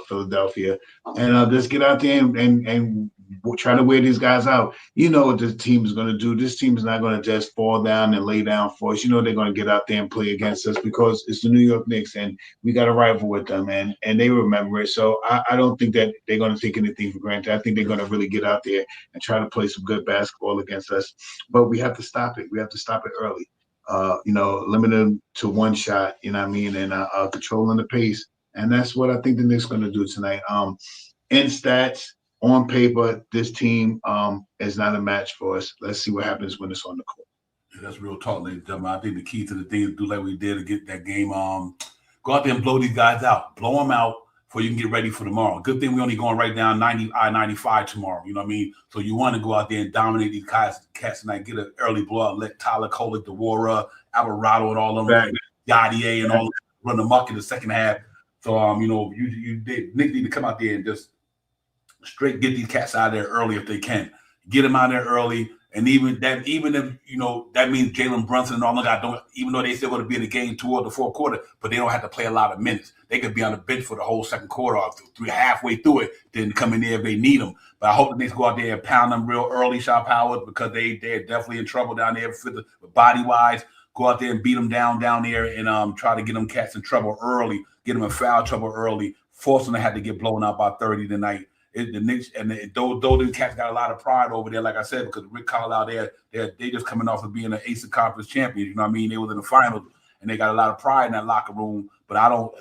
Philadelphia. And just get out there and try to wear these guys out. You know what this team is going to do. This team is not going to just fall down and lay down for us. You know they're going to get out there and play against us because it's the New York Knicks, and we got a rival with them, and they remember it. So I don't think that they're going to take anything for granted. I think they're going to really get out there and try to play some good basketball against us. But we have to stop it. We have to stop it early. Limit them to one shot, you know what I mean, and controlling the pace. And that's what I think the Knicks going to do tonight. In stats, on paper, this team is not a match for us. Let's see what happens when it's on the court. Yeah, that's real talk, ladies and gentlemen. I think the key to the thing is do like we did to get that game. Go out there and blow these guys out. Blow them out before you can get ready for tomorrow. Good thing we only going right down I-95 tomorrow. You know what I mean? So you want to go out there and dominate these cats tonight, get an early blowout, let Tyler Cole, Diawara, Alvarado, and all of them, Yadier, and all of them run amok in the second half. So, Nick need to come out there and just straight get these cats out of there early if they can. Get them out there early. And even if, that means Jalen Brunson and all of that even though they still going to be in the game toward the fourth quarter, but they don't have to play a lot of minutes. They could be on the bench for the whole second quarter or halfway through it, then come in there if they need them. But I hope the Knicks go out there and pound them real early, shot powers, because they're definitely in trouble down there body-wise. Go out there and beat them down there and try to get them cats in trouble early, get them in foul trouble early, force them to have to get blown out by 30 tonight. The Knicks and those cats got a lot of pride over there, like I said, because Rick Carlisle they just coming off of being an Eastern Conference champion. You know what I mean? They was in the finals, and they got a lot of pride in that locker room. But I don't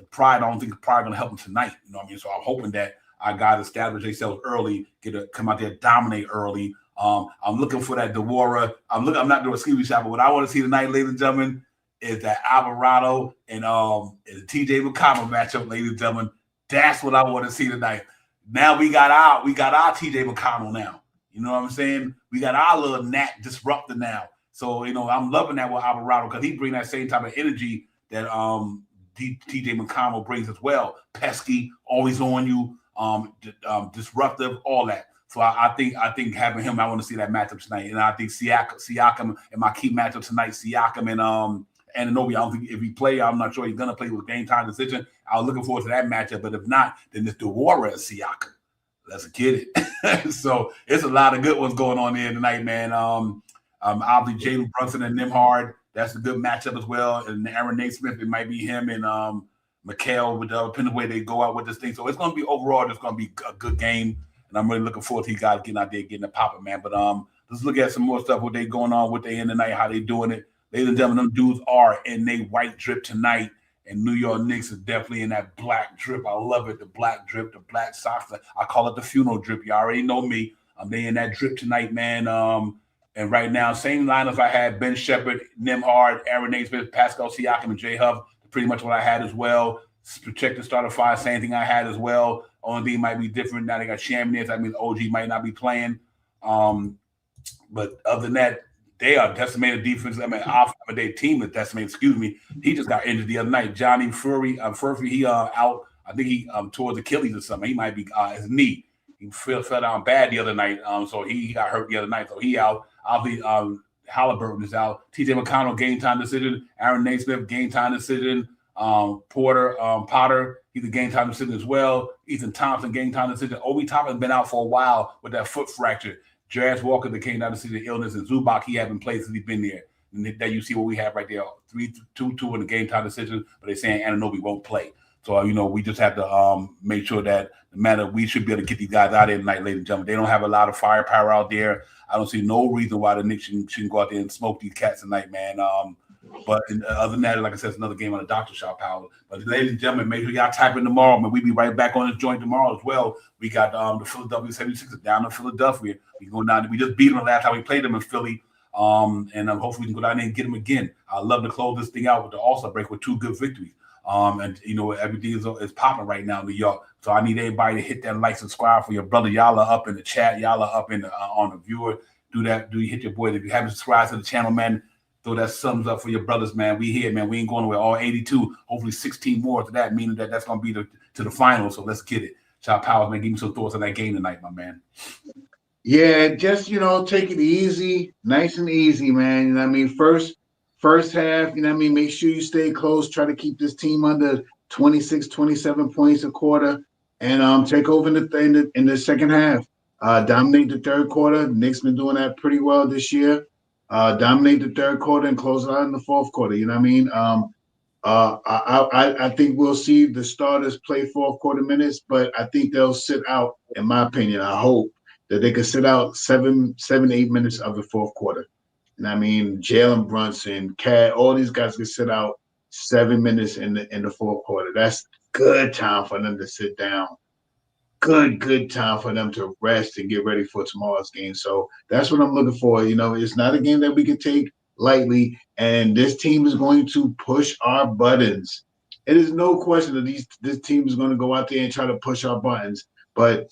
think pride going to help them tonight. You know what I mean? So I'm hoping that our guys establish themselves early, come out there, dominate early. I'm looking for that Diawara. I'm not doing a ski shot, but what I want to see tonight, ladies and gentlemen, is that Alvarado and the TJ McConnell matchup, ladies and gentlemen. That's what I want to see tonight. Now we got our TJ McConnell now. You know what I'm saying? We got our little Nat disruptor now. So, I'm loving that with Alvarado because he brings that same type of energy that TJ McConnell brings as well. Pesky, always on you, disruptive, all that. So I think having him, I want to see that matchup tonight. And I think Siakam in my key matchup tonight, Siakam and Anunoby, I don't think if he play, I'm not sure he's going to play with game time decision. I was looking forward to that matchup, but if not, then it's Diawara and Siakam. Let's get it. So it's a lot of good ones going on there tonight, man. Obviously Jalen Brunson and Nembhard, that's a good matchup as well. And Aaron Naismith, it might be him and Mikal, depending on the way they go out with this thing. So it's going to be overall, it's going to be a good game. And I'm really looking forward to you guys getting out there, getting it popping, man. But let's look at some more stuff, what they going on, what they in tonight, how they doing it. Ladies and gentlemen, them dudes are in they white drip tonight, and New York Knicks is definitely in that black drip. I love it, the black drip, the black socks. I call it the funeral drip. You already know me. They in that drip tonight, man. And right now, same lineup I had: Ben Shepherd, Nembhard, Aaron Naismith, Pascal Siakam, and Jay Huff. Pretty much what I had as well. Projected starter five, same thing I had as well. Only thing might be different now. They got Sham. That means OG might not be playing. But other than that, they are decimated defense. Their team is decimated. Excuse me. He just got injured the other night. Johnny Furphy, he out. I think he tore his Achilles or something. He might be his knee. He fell down bad the other night. So he got hurt the other night. So he out. Obviously, Halliburton is out. TJ McConnell, game time decision. Aaron Naismith, game time decision. Potter, he's a game time decision as well. Ethan Thompson, game time decision. Obi Toppin's been out for a while with that foot fracture. Jarris Walker, the came down to see the illness, and Zubac, he hasn't played since he's been there. And that you see what we have right there, 3-2 in the game time decision, but they're saying Anunoby won't play. So, we just have to make sure that no matter, we should be able to get these guys out there tonight, ladies and gentlemen. They don't have a lot of firepower out there. I don't see no reason why the Knicks shouldn't go out there and smoke these cats tonight, man. But other than that, like I said, it's another game on the doctor shop power. But ladies and gentlemen, make sure y'all type in tomorrow, man. We'll be right back on this joint tomorrow as well. We got the Philadelphia 76ers down in Philadelphia. We go down. We just beat them the last time we played them in Philly. And hopefully we can go down there and get them again. I'd love to close this thing out with the All-Star break with 2 good victories. And everything is popping right now in New York. So I need everybody to hit that like, subscribe for your brother. Y'all are up in the chat. Y'all are up in the, on the viewer. Do that. Do you hit your boy? If you haven't subscribed to the channel, man, throw that thumbs up for your brothers, man. We here, man. We ain't going away. All 82. Hopefully 16 more to that, meaning that's going to be to the final. So let's get it. Shout Powers, man. Give me some thoughts on that game tonight, my man. Yeah, just take it easy, nice and easy, man. You know what I mean? First half, you know what I mean? Make sure you stay close. Try to keep this team under 26, 27 points a quarter, and take over in the second half. Dominate the third quarter. Knicks been doing that pretty well this year. Dominate the third quarter and close it out in the fourth quarter. You know what I mean? I think we'll see the starters play fourth quarter minutes, but I think they'll sit out. In my opinion, I hope that they could sit out 7, 8 minutes of the fourth quarter. And I mean, Jalen Brunson, Cat, all these guys can sit out 7 minutes in the fourth quarter. That's good time for them to sit down. Good time for them to rest and get ready for tomorrow's game. So that's what I'm looking for. It's not a game that we can take lightly, and this team is going to push our buttons. It is no question that this team is going to go out there and try to push our buttons. But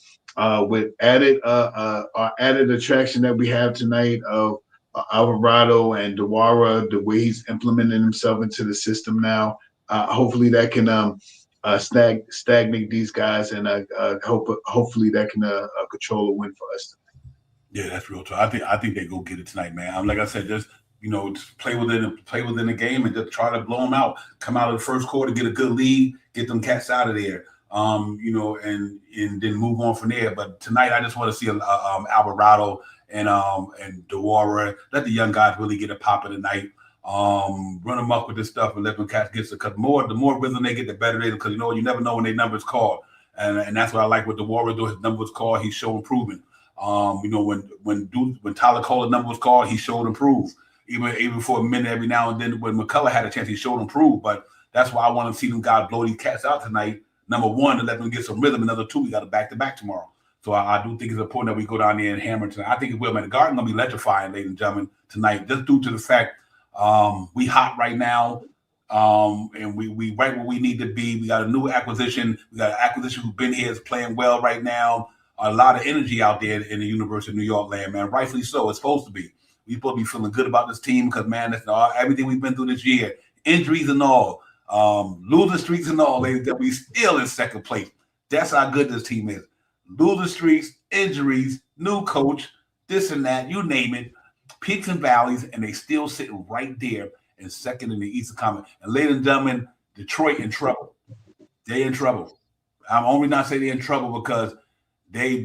with added attraction that we have tonight of Alvarado and Diawara, the way he's implementing himself into the system now, hopefully that can stagnate these guys, and hopefully that can control a win for us tonight. Yeah, that's real true. I think they go get it tonight, man. Like I said, just play within the game and just try to blow them out. Come out of the first quarter, get a good lead, get them cats out of there. And then move on from there. But tonight, I just want to see Alvarado and Diawara. Let the young guys really get a pop in tonight. Run them up with this stuff and let them cats get the more rhythm they get, the better they. Because you never know when their number's called, and that's what I like with Diawara. Though his number was called, he showed improvement. When Tyler Cole's number was called, he showed improve. Even for a minute every now and then, when McCullough had a chance, he showed improve. But that's why I want to see them guys blow these cats out tonight. Number one, to let them get some rhythm. And number two, we got a back-to-back tomorrow. So I do think it's important that we go down there and hammer tonight. I think it will, man. The Garden going to be electrifying, ladies and gentlemen, tonight, just due to the fact we hot right now, and we right where we need to be. We got a new acquisition. We got an acquisition who's been here, is playing well right now. A lot of energy out there in the University of New York land, man. Rightfully so. It's supposed to be. We're supposed to be feeling good about this team because, man, that's everything we've been through this year, injuries and all. Losing streaks and all, ladies, that we still in second place. That's how good this team is. Losing streaks, injuries, new coach, this and that, you name it, peaks and valleys, and they still sitting right there in second in the Eastern Conference. And ladies and gentlemen, Detroit in trouble. They in trouble. I'm only not saying they're in trouble because they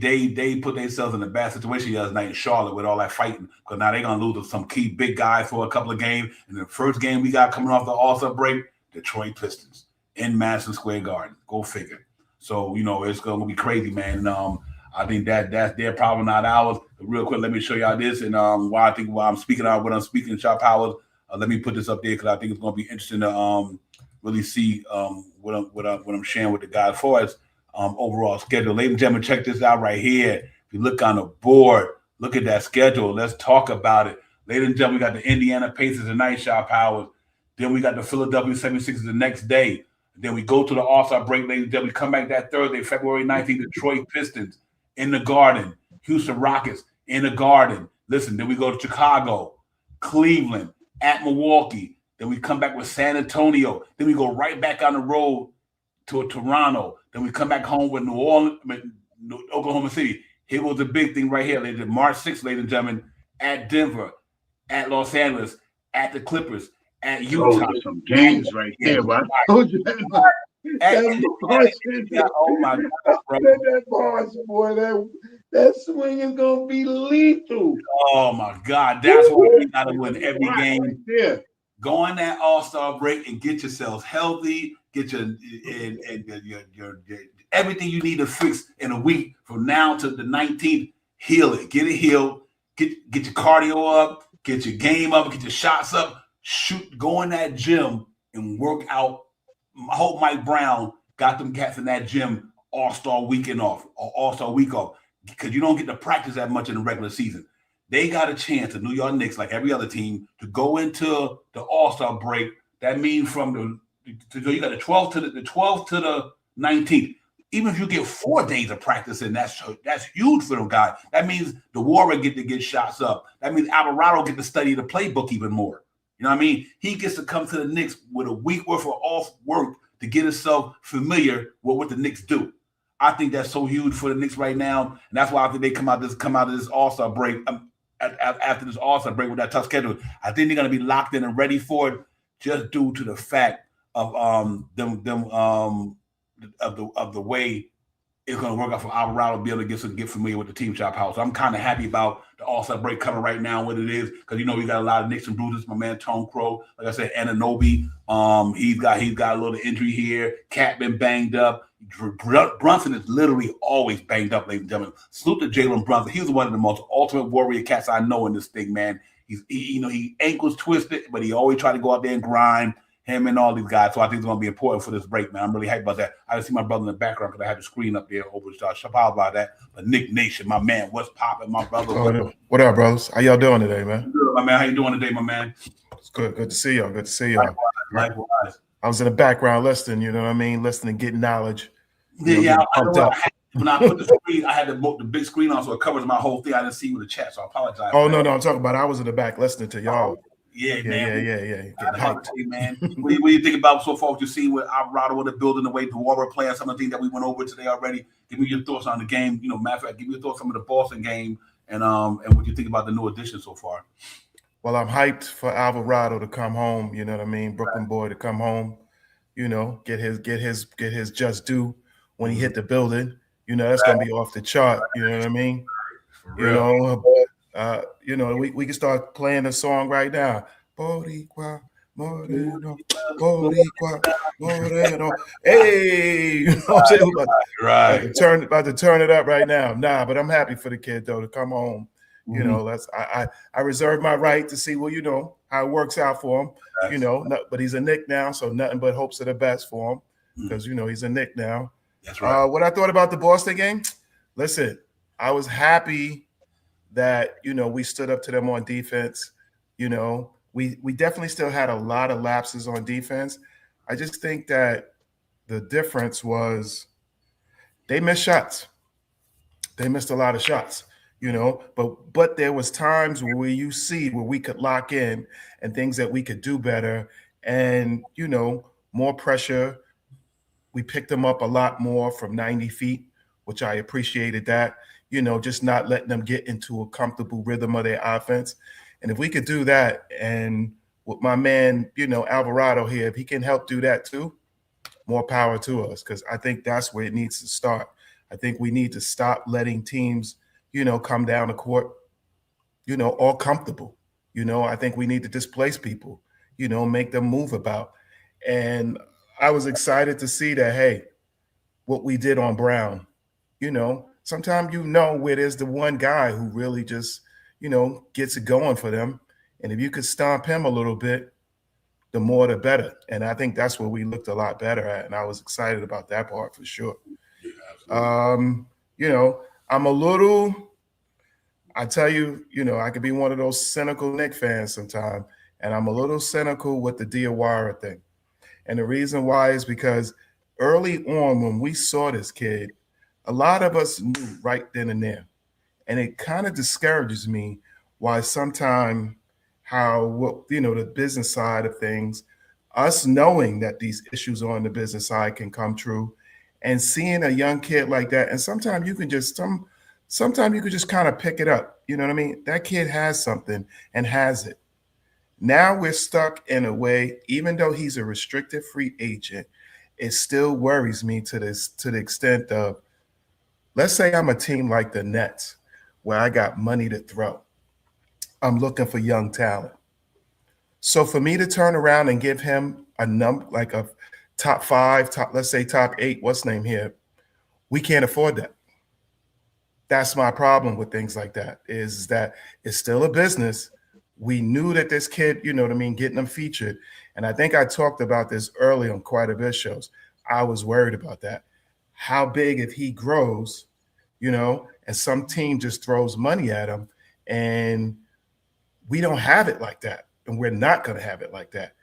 put themselves in a bad situation the other night in Charlotte with all that fighting. Because now they're gonna lose to some key big guys for a couple of games. And the first game we got coming off the All-Star break, Detroit Pistons in Madison Square Garden. Go figure. So, it's going to be crazy, man. And, I think that's their problem, not ours. But real quick, let me show y'all this. And while I'm speaking out what I'm speaking, Shot Powers, let me put this up there because I think it's going to be interesting to really see what I'm sharing with the guys as far as overall schedule. Ladies and gentlemen, check this out right here. If you look on the board, look at that schedule. Let's talk about it. Ladies and gentlemen, we got the Indiana Pacers tonight, Shot Powers. Then we got the Philadelphia 76ers the next day. Then we go to the All-Star break, ladies and gentlemen. We come back that Thursday, February 19th, Detroit Pistons in the Garden. Houston Rockets in the Garden. Listen, then we go to Chicago, Cleveland, at Milwaukee. Then we come back with San Antonio. Then we go right back on the road to Toronto. Then we come back home with New Orleans, Oklahoma City. Here was the big thing right here, ladies. March 6th, ladies and gentlemen, at Denver, at Los Angeles, at the Clippers, at Utah. Some games right there, but I told you that. Oh my God, bro. That Boston, boy, that swing is gonna be lethal. Oh my God, that's why we gotta win every game. Yeah, go on that All-Star break and get yourselves healthy. Get your everything you need to fix in a week from now to the 19th. Heal it, get it healed. Get your cardio up, get your game up, get your shots up. Shoot, go in that gym and work out. I hope Mike Brown got them cats in that gym All-Star weekend off or All-Star week off because you don't get to practice that much in the regular season. they got a chance, the New York Knicks, like every other team, to go into the All-Star break. That means from you got the 12th to the 19th. Even if you get 4 days of practice in, that's huge for them guys. That means the Warrior get shots up. That means Alvarado get to study the playbook even more. You know what I mean? He gets to come to the Knicks with a week worth of off work to get himself familiar with what the Knicks do. I think that's so huge for the Knicks right now, and that's why I think they come out of this All-Star break after this All-Star break with that tough schedule. I think they're going to be locked in and ready for it, just due to the fact of the way it's going to work out for Alvarado to be able to get familiar with the team shop house. So I'm kind of happy about the All-Star break coming right now, what it is, because we got a lot of Knicks and bruises. My man Tone Crow, like I said, Anunoby, he's got a little injury here. Cat been banged up. Brunson is literally always banged up, ladies and gentlemen. Salute to Jalen Brunson. He was one of the most ultimate warrior cats I know in this thing, man. He ankles twisted, but he always try to go out there and grind. Him and all these guys. So I think it's going to be important for this break, man. I'm really hyped about that. I didn't see my brother in the background because I had the screen up there over the shop about that. But Nick Nation, my man, what's popping, my brother? What up, brothers? How y'all doing today, man? Good, my man. How you doing today, my man? It's good. Good to see y'all. Good to see y'all. Likewise. I was in the background listening, you know what I mean? Listening, getting knowledge. Yeah. When I put the screen, I had to book the big screen on so it covers my whole thing. I didn't see with the chat, so I apologize. Oh, no. I'm talking about I was in the back listening to y'all. Yeah, man. Yeah. Man. What do you think about so far what you see with Alvarado in the building, the way Diawara playing, some of the things that we went over today already? Give me your thoughts on the game. Matter of fact, give me your thoughts on the Boston game and what you think about the new addition so far. Well, I'm hyped for Alvarado to come home. You know what I mean? Brooklyn boy to come home. Get his just due when he hit the building. That's gonna be off the chart. You know what I mean? We can start playing the song right now. Boricua, Moreno, Boricua, Moreno. Hey, what I'm saying? About to turn it up right now. But I'm happy for the kid though to come home. I reserve my right to see how it works out for him. But he's a Knick now, so nothing but hopes of the best for him because he's a Knick now. That's right. What I thought about the Boston game? Listen, I was happy that we stood up to them on defense. We definitely still had a lot of lapses on defense. I just think that the difference was they missed shots. They missed a lot of shots, but there was times where we could lock in and things that we could do better and more pressure. We picked them up a lot more from 90 feet, which I appreciated that. Just not letting them get into a comfortable rhythm of their offense. And if we could do that, and with my man, Alvarado here, if he can help do that too, more power to us, because I think that's where it needs to start. I think we need to stop letting teams, come down the court, all comfortable. I think we need to displace people, make them move about. And I was excited to see that, hey, what we did on Brown, sometimes where there's the one guy who really just, gets it going for them. And if you could stomp him a little bit, the more the better. And I think that's where we looked a lot better at. And I was excited about that part for sure. Yeah, I'm a little, I tell you, I could be one of those cynical Knicks fans sometimes. And I'm a little cynical with the Diawara thing. And the reason why is because early on when we saw this kid, a lot of us knew right then and there. And it kind of discourages me why sometimes the business side of things, us knowing that these issues on the business side can come true and seeing a young kid like that. And sometimes you can just kind of pick it up. You know what I mean? That kid has something and has it. Now we're stuck in a way, even though he's a restricted free agent, it still worries me to the extent of, let's say I'm a team like the Nets, where I got money to throw. I'm looking for young talent. So for me to turn around and give him a number, like a top 5, let's say top 8, what's name here, we can't afford that. That's my problem with things like that, is that it's still a business. We knew that this kid, getting them featured. And I think I talked about this early on quite a bit of shows. I was worried about that. How big if he grows, and some team just throws money at him And we don't have it like that. And we're not going to have it like that.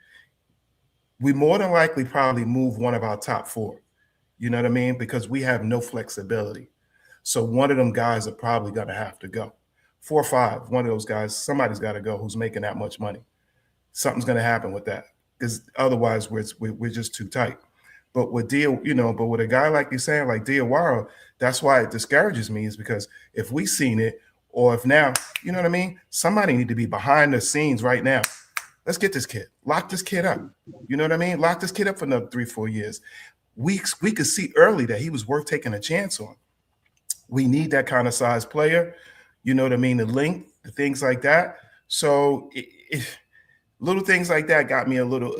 We more than likely probably move one of our top 4. You know what I mean? Because we have no flexibility. So one of them guys are probably going to have to go. 4 or 5, one of those guys, somebody's got to go who's making that much money. Something's going to happen with that, because otherwise we're just too tight. But with but with a guy like you're saying, like Diawara, that's why it discourages me, is because if we seen it, or if now, you know what I mean? Somebody need to be behind the scenes right now. Let's get this kid. Lock this kid up. You know what I mean? Lock this kid up for another 3-4 years. We could see early that he was worth taking a chance on. We need that kind of size player. You know what I mean? The length, the things like that. So little things like that got me a little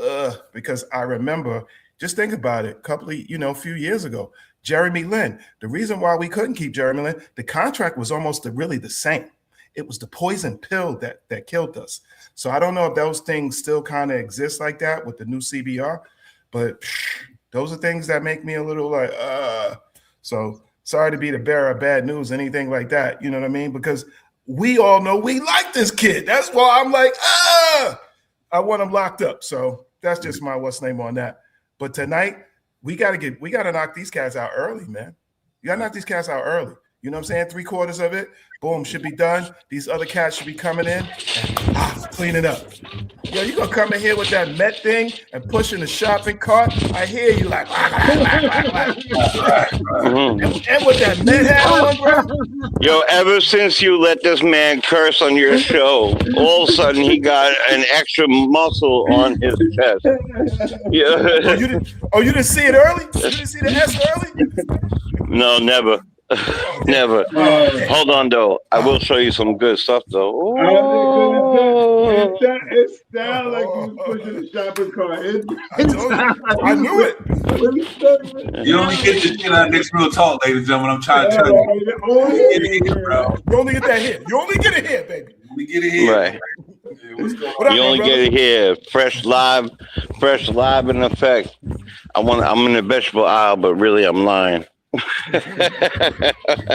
because I remember, just think about it, a few years ago, Jeremy Lin. The reason why we couldn't keep Jeremy Lin, the contract was almost really the same. It was the poison pill that killed us. So I don't know if those things still kind of exist like that with the new CBR, but those are things that make me a little like, So sorry to be the bearer of bad news, anything like that. You know what I mean? Because we all know we like this kid. That's why I'm like, I want him locked up. So that's just my what's name on that. But tonight, we gotta knock these cats out early, man. You gotta knock these cats out early. You know what I'm saying? 3/4 of it, boom, should be done. These other cats should be coming in and clean it up. Yo, you gonna come in here with that Met thing and pushing the shopping cart? I hear you like, and with that Met hat on, bro. Yo, ever since you let this man curse on your show, all of a sudden he got an extra muscle on his chest. Yeah. You didn't see it early? You didn't see the S early? No, never. Never. Hold on, though. I will show you some good stuff, though. It sounds like you pushing the shopping cart. I knew it. You only get this shit out of Knicks Real Talk, ladies and gentlemen. I'm trying to tell you. You only get it here, bro. You only get that here. You only get it here, baby. We get it here. Right. Yeah, what's going on? You only get it here, fresh live in effect. I'm in the vegetable aisle, but really I'm lying. You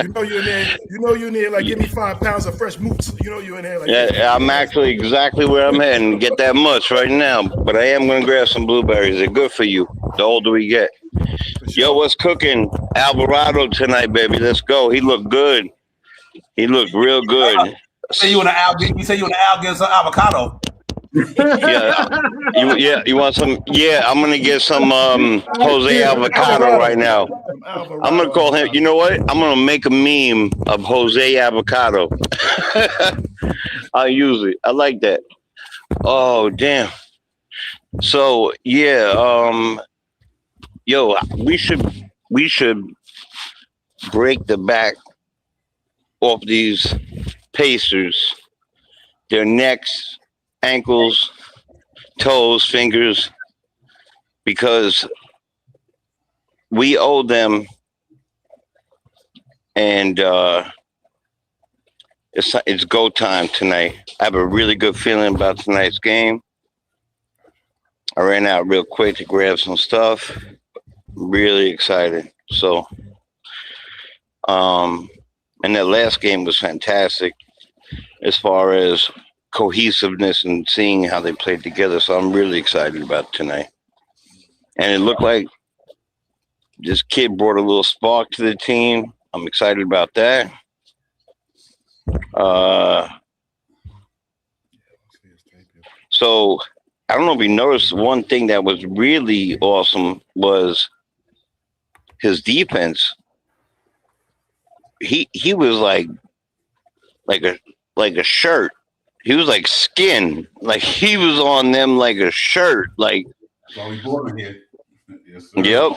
know you're in there like, give me 5 pounds of fresh moots. You know you're in there like, yeah, I'm actually exactly where I'm heading. Get that much right now, but I am gonna grab some blueberries. They're good for you. The older we get. Yo, what's cooking? Alvarado tonight, baby. Let's go. He looked good. He looked real good. You say you want an Al get some avocado. You want some? Yeah, I'm gonna get some Jose Avocado right now. I'm gonna call him. You know what? I'm gonna make a meme of Jose Avocado. I'll use it. I like that. Oh damn. So yeah, yo, we should break the back off these Pacers. Their necks, ankles, toes, fingers, because we owe them, and it's go time tonight. I have a really good feeling about tonight's game. I ran out real quick to grab some stuff. Really excited. So, and that last game was fantastic as far as cohesiveness and seeing how they played together. So I'm really excited about tonight. And it looked like this kid brought a little spark to the team. I'm excited about that. So I don't know if you noticed, one thing that was really awesome was his defense. He was like a shirt. He was like skin. Like he was on them like a shirt. Like, we born here. Yes, sir. Yep.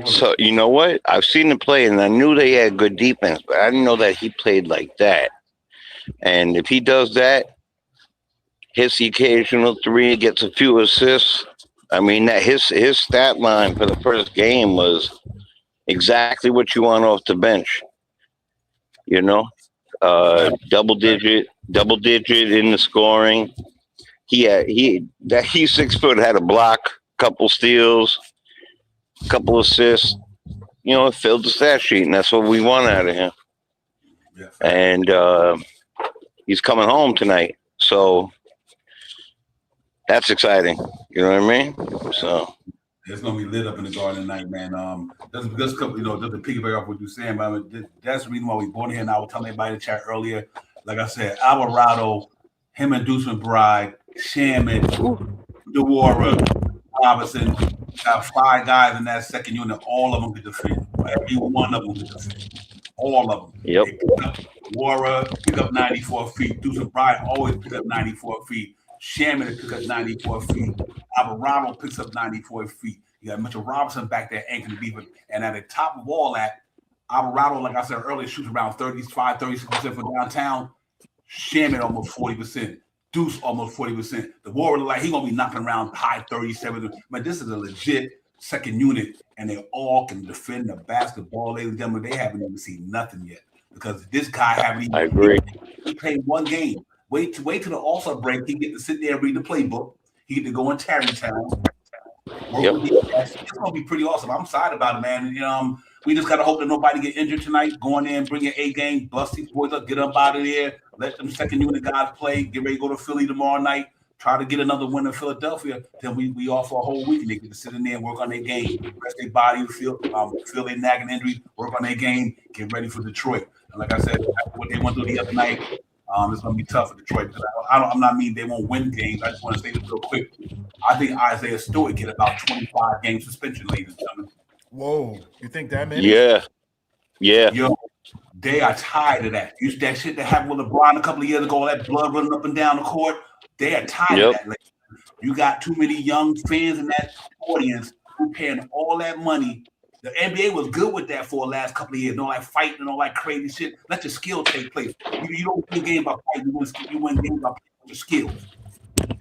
So you know what? I've seen him play, and I knew they had good defense, but I didn't know that he played like that. And if he does that, hits the occasional three, gets a few assists. I mean, that his stat line for the first game was exactly what you want off the bench. You know, double digit in the scoring. He's 6 foot, had a block, couple steals, couple assists. You know, it filled the stat sheet, and that's what we want out of him. Yes. And he's coming home tonight. So that's exciting. You know what I mean? So it's gonna be lit up in the garden tonight, man. Just couple, just to piggyback off what you're saying, man. That's the reason why we born here. And I was telling everybody in the chat earlier. Like I said, Alvarado, him and Deuce McBride, Shaman, Diawara, Robinson, got 5 guys in that second unit. All of them could defend. Every one of them could defend. All of them. yep. Diawara pick up 94 feet. Deuce McBride always pick up 94 feet. Shaman pick up 94 feet. Alvarado picks up 94 feet. You got Mitchell Robinson back there anchoring the defense. And at the top of all that, Alvarado, like I said earlier, shoots around 35, 36% from downtown. Shaman almost 40%. Deuce almost 40%. The Warrior, like, he's going to be knocking around high 37. Man, this is a legit second unit, and they all can defend the basketball. Ladies and gentlemen, they haven't even seen nothing yet because this guy haven't even. I agree. He played one game. Wait till the All-Star break. He get to sit there and read the playbook. He get to go in Tarrytown. Yep. It's going to be pretty awesome. I'm excited about it, man. We just got to hope that nobody get injured tonight. Go in there and bring your A game, bust these boys up, get them out of there, let them second unit guys play, get ready to go to Philly tomorrow night, try to get another win in Philadelphia. Then we off for a whole week and they get to sit in there and work on their game, rest their body, feel their nagging injury, work on their game, get ready for Detroit. And like I said, what they went through the other night, it's going to be tough for Detroit. Because I'm not mean they won't win games. I just want to say this real quick. I think Isaiah Stewart get about 25 game suspension, ladies and gentlemen. Whoa, you think that many? Yeah. Yo, they are tired of that. That shit that happened with LeBron a couple of years ago, all that blood running up and down the court. They are tired of that. You got too many young fans in that audience who paying all that money. The NBA was good with that for the last couple of years. All that fighting and all that crazy shit. Let your skill take place. You don't win games by fighting. You win games by playing your skills.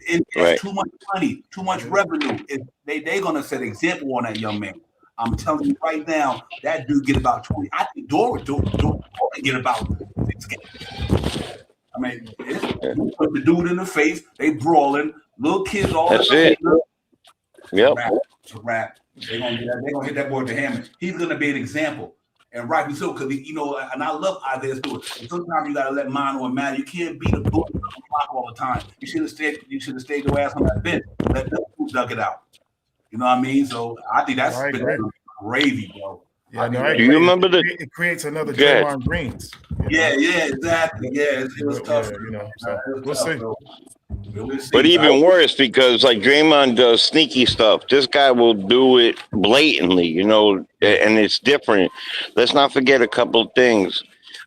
It's too much money, too much revenue. They're going to set an example on that young man. I'm telling you right now, that dude get about 20. I think Dora get about 6 games. I mean, put the dude in the face. They brawling. Little kids all. That's it. Yep. It's a wrap. They're gonna hit that boy with the hammer. He's gonna be an example, and rightly so, because and I love Isaiah Stewart. And sometimes you gotta let Mano and Matt. You can't be the bull on the clock all the time. You should have stayed your ass on that bench. Let them dug it out. You know what I mean? So I think that's gravy, bro. Yeah, do you remember it creates another Draymond Greens? Yeah, exactly. Yeah, it was tough. So we'll see. But even worse, because like Draymond does sneaky stuff. This guy will do it blatantly, and it's different. Let's not forget a couple of things.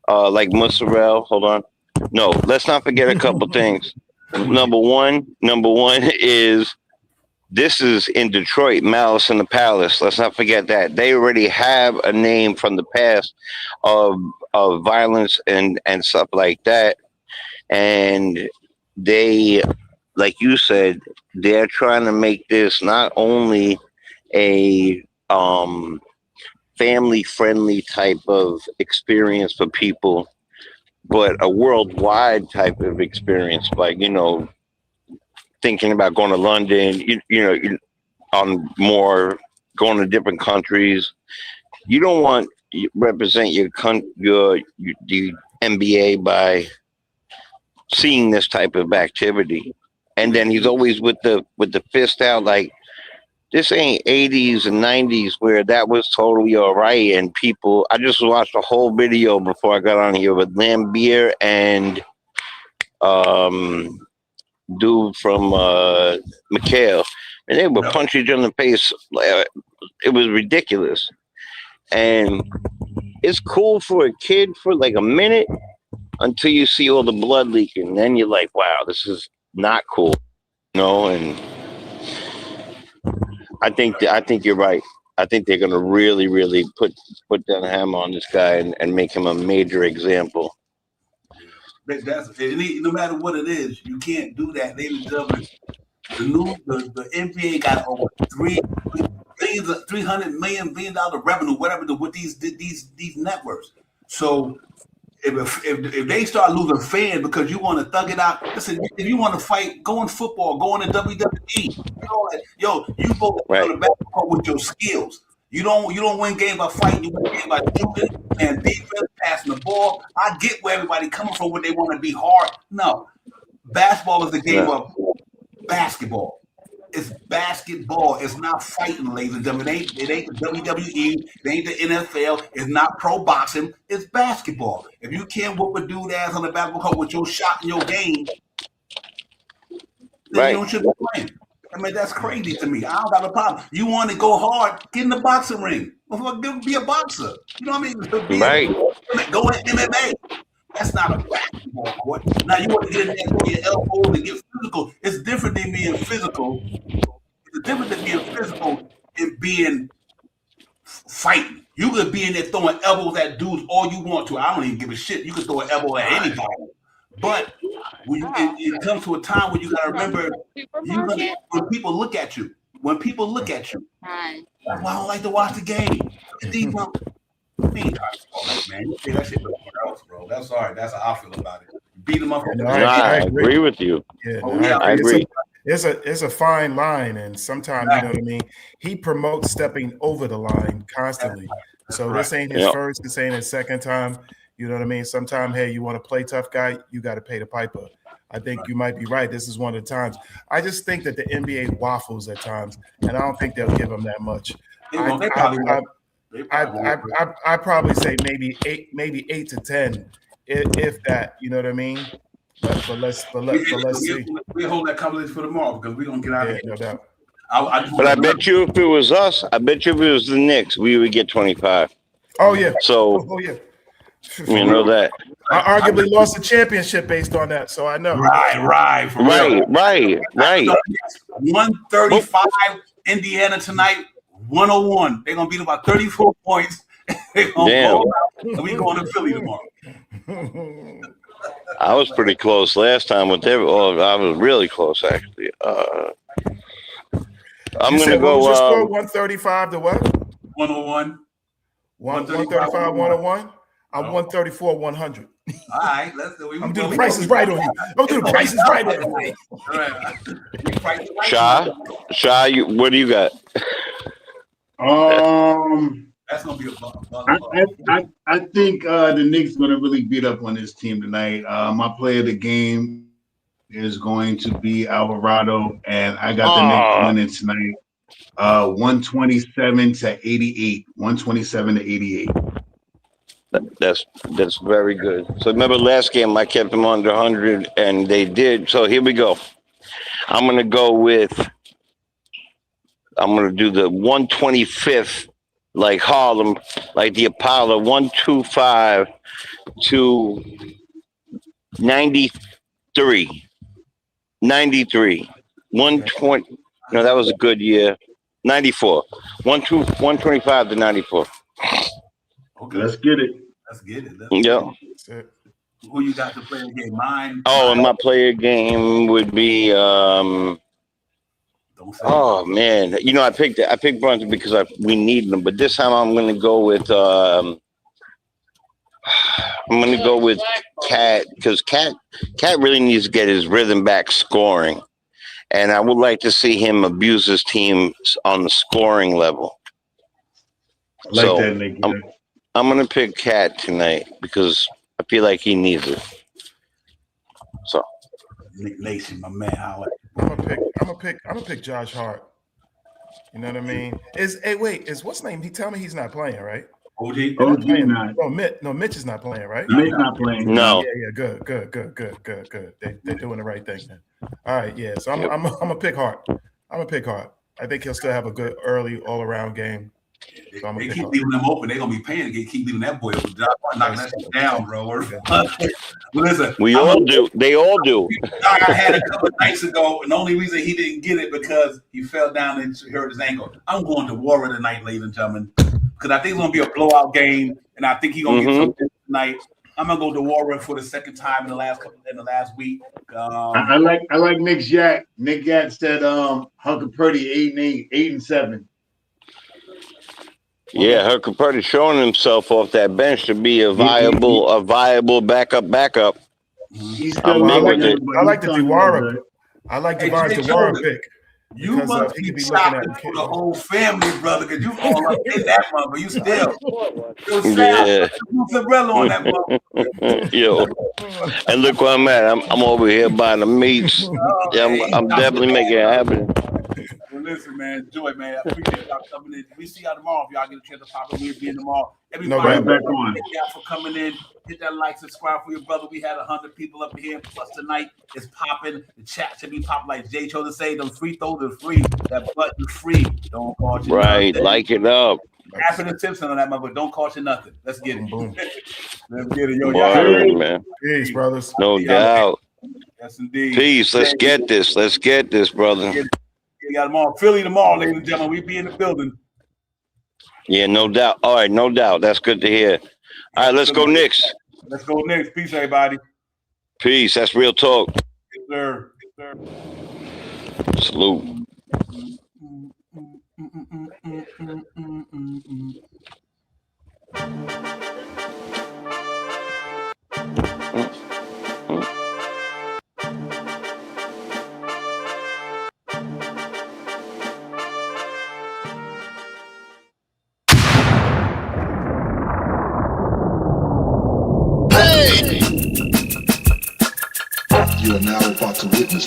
Like Musarel, hold on. No, let's not forget a couple things. Number one is this is in Detroit, Malice in the Palace. Let's not forget that. They already have a name from the past of violence and stuff like that. And they, like you said, they're trying to make this not only a family-friendly type of experience for people, but a worldwide type of experience. Like, thinking about going to London, on more going to different countries. You don't want to represent the NBA by seeing this type of activity. And then he's always with the fist out, like, this ain't 80s and 90s where that was totally all right. And people, I just watched a whole video before I got on here with Lambier and dude from McHale, and they would punch each other in the face. It was ridiculous. And it's cool for a kid for like a minute until you see all the blood leaking. And then you're like, wow, this is not cool. And I think you're right. I think they're gonna really, really put down a hammer on this guy and make him a major example. No matter what it is, you can't do that, ladies and gentlemen. The NBA got over $300 billion revenue, whatever, with these networks. So if they start losing fans because you want to thug it out, listen. If you want to fight, go in football, go in the WWE. You go on the basketball with your skills. You don't win games by fighting. You win games by shooting and defense, passing the ball. I get where everybody coming from when they want to be hard. No, basketball is the game of basketball. It's basketball. It's not fighting, ladies and gentlemen. It ain't the WWE. It ain't the NFL. It's not pro boxing. It's basketball. If you can't whoop a dude ass on the basketball court with your shot in your game, then you don't should be playing. I mean, that's crazy to me. I don't have a problem. You want to go hard, get in the boxing ring. Be a boxer. You know what I mean? Right. Go in MMA. That's not a basketball court. Now you want to get in there with your elbows and get physical. It's different than being physical. It's different than being physical and being fighting. You could be in there throwing elbows at dudes all you want to. I don't even give a shit. You can throw an elbow at anybody. But when it comes to a time when you got to remember, when people look at you, well, I don't like to watch the game. Man, you say that shit else, bro. That's all right. That's how I feel about it. Beat them up. I agree with you. Yeah, I agree. It's a fine line, and sometimes you know what I mean. He promotes stepping over the line constantly. So this ain't his first. This ain't his second time. You know what I mean? Sometimes, hey, you want to play tough guy, you got to pay the piper. I think you might be right. This is one of the times. I just think that the NBA waffles at times, and I don't think they'll give him that much. I probably say maybe 8 to 10, if that. You know what I mean? But let's see. We'll hold that conversation for tomorrow because we're gonna get out of here. No doubt. But I bet you if it was us, I bet you if it was the Knicks, we would get 25. Oh yeah. So yeah. You know that. I arguably lost the championship based on that, so I know. Right. 135 Indiana tonight, 101. They're gonna beat them by 34 points. Damn. And we going to Philly tomorrow. I was pretty close last time with them. Oh, I was really close actually. I'm gonna go. 135 to what? 101. 135, 101. I'm 134, 100. All right, let's do it. I'm doing the prices right on you. I'm doing the prices right on you. Sha, what do you got? That's gonna be I think the Knicks gonna really beat up on this team tonight. My player of the game is going to be Alvarado, and I got the Knicks winning tonight. 127 to 88. 127 to 88. That's very good. So remember last game I kept them under 100 and they did. So here we go. I'm gonna do the 125th like Harlem, like the Apollo, 125 to 93. 120. No, that was a good year. 94. 125 to 94. Okay. Let's get it. Yeah. Who you got to play the game? Mine. And my player game would be oh man. You know, I picked Brunson because we need them, but this time I'm gonna go with Cat because Cat really needs to get his rhythm back scoring. And I would like to see him abuse his team on the scoring level. I'm gonna pick Cat tonight because I feel like he needs it. So, Nick Nation, my man, I'm gonna pick Josh Hart. You know what I mean? Is what's his name? He tell me he's not playing, right? OG not. No, Mitch is not playing, right? Mitch not playing. No. Yeah. Good. They're doing the right thing then. All right, yeah. So I'm gonna pick Hart. I think he'll still have a good early all around game. So they keep leaving them open. They're gonna be paying to keep leaving that boy open. Knocking that shit down, bro. Listen, we all do. They all do. I had a couple of nights ago, and the only reason he didn't get it because he fell down and hurt his ankle. I'm going to Warrior tonight, ladies and gentlemen, because I think it's gonna be a blowout game, and I think he's gonna get something tonight. I'm gonna go to Warrior for the second time in the last week. I like Nick Yak. Nick Yak said Hunker Purdy 8-7. Yeah, Hercules Purdy showing himself off that bench to be a viable backup. He's still I like the Diawara. I like Devon's Diawara pick. You Because must he be could be looking at shopping the for kid. the whole family, brother, because you all up in that mother. You still. Yo, Yeah. mozzarella on that mother. Yo, and look where I'm at. I'm over here buying the meats. Yeah, I'm definitely making it happen. Well, listen, man, Joy, man, I appreciate y'all coming in. We see y'all tomorrow if y'all get a chance to pop in. We'll be in tomorrow. Everybody, right back on. thank y'all for coming in. Hit that like, subscribe for your brother. We had 100 people up here. Plus tonight is popping. The chat should be popping like Jay chose to say. Them free throws are free. That button free. Don't cost you Right, nothing. like it up. After the tips on that, but don't cost you nothing. Let's get it. Boom. Let's get it, yo. Word, man. Peace, brothers. No doubt. Yes, indeed. Peace. Let's get this. Let's get this, brother. We got tomorrow. Philly tomorrow, ladies and gentlemen. We be in the building. Yeah, no doubt. All right, no doubt. That's good to hear. All right, let's go Knicks. Let's go Knicks. Peace, everybody. Peace. That's real talk. Yes, sir. Yes, sir. Salute. You are now about to witness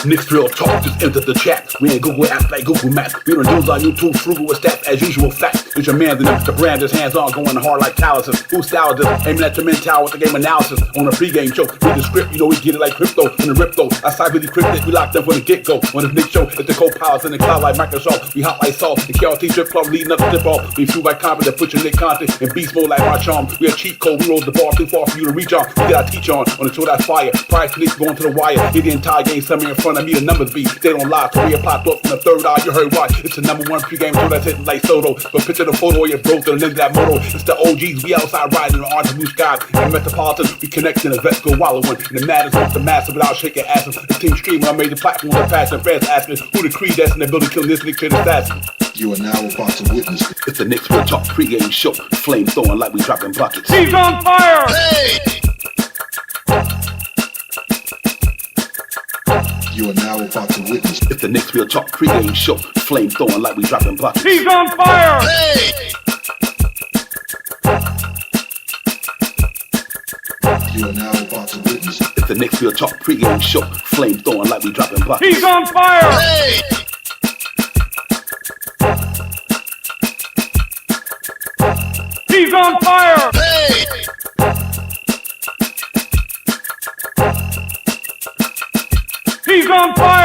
Knicks real talk just entered the chat. We ain't Google apps like Google Maps. We don't news on YouTube, frugal with stats as usual facts. It's your man, the brand is hands on, going hard like calluses. Who's style this? Aiming at your mental with the game analysis. On a pregame show, read the script, you know we get it like crypto in the ripto. I side with the cryptic, we locked them from the get-go. On the Knicks show, it's the co-pilots in the cloud like Microsoft. We hot like salt, the KRT strip club leading up the tip off. We fuel by confidence, put your Nick content in beast mode like our charm. We a cheat code, we roll the ball too far for you to reach on. We get our teach on the show that's fire. Prior to Knicks going to the wire. Hit the entire game, somewhere in front of me, the numbers be. They don't lie, career popped up from the third eye. You heard why? It's the #1 pregame show that's hitting like Soto. But picture the photo of your bro to the lens of that moto. It's the OGs, we outside riding in the orange blue skies. And Metropolitan, we connecting the vets go wallowing. And the matters with the massive without shaking asses. The team streaming on major platforms and fast and fans asking who the creed that's in the building killing this Knicks kid assassin. You are now about to witness It's the Knicks real talk pregame show. Flame throwing like we dropping buckets. He's on fire! You are now about to witness It's the Knicks real talk pregame show. Flame throwing like we dropping buckets. He's on fire! You are now about to witness It's the Knicks real talk pregame show. Flame throwing like we dropping buckets. He's on fire! He's on fire! He's on fire!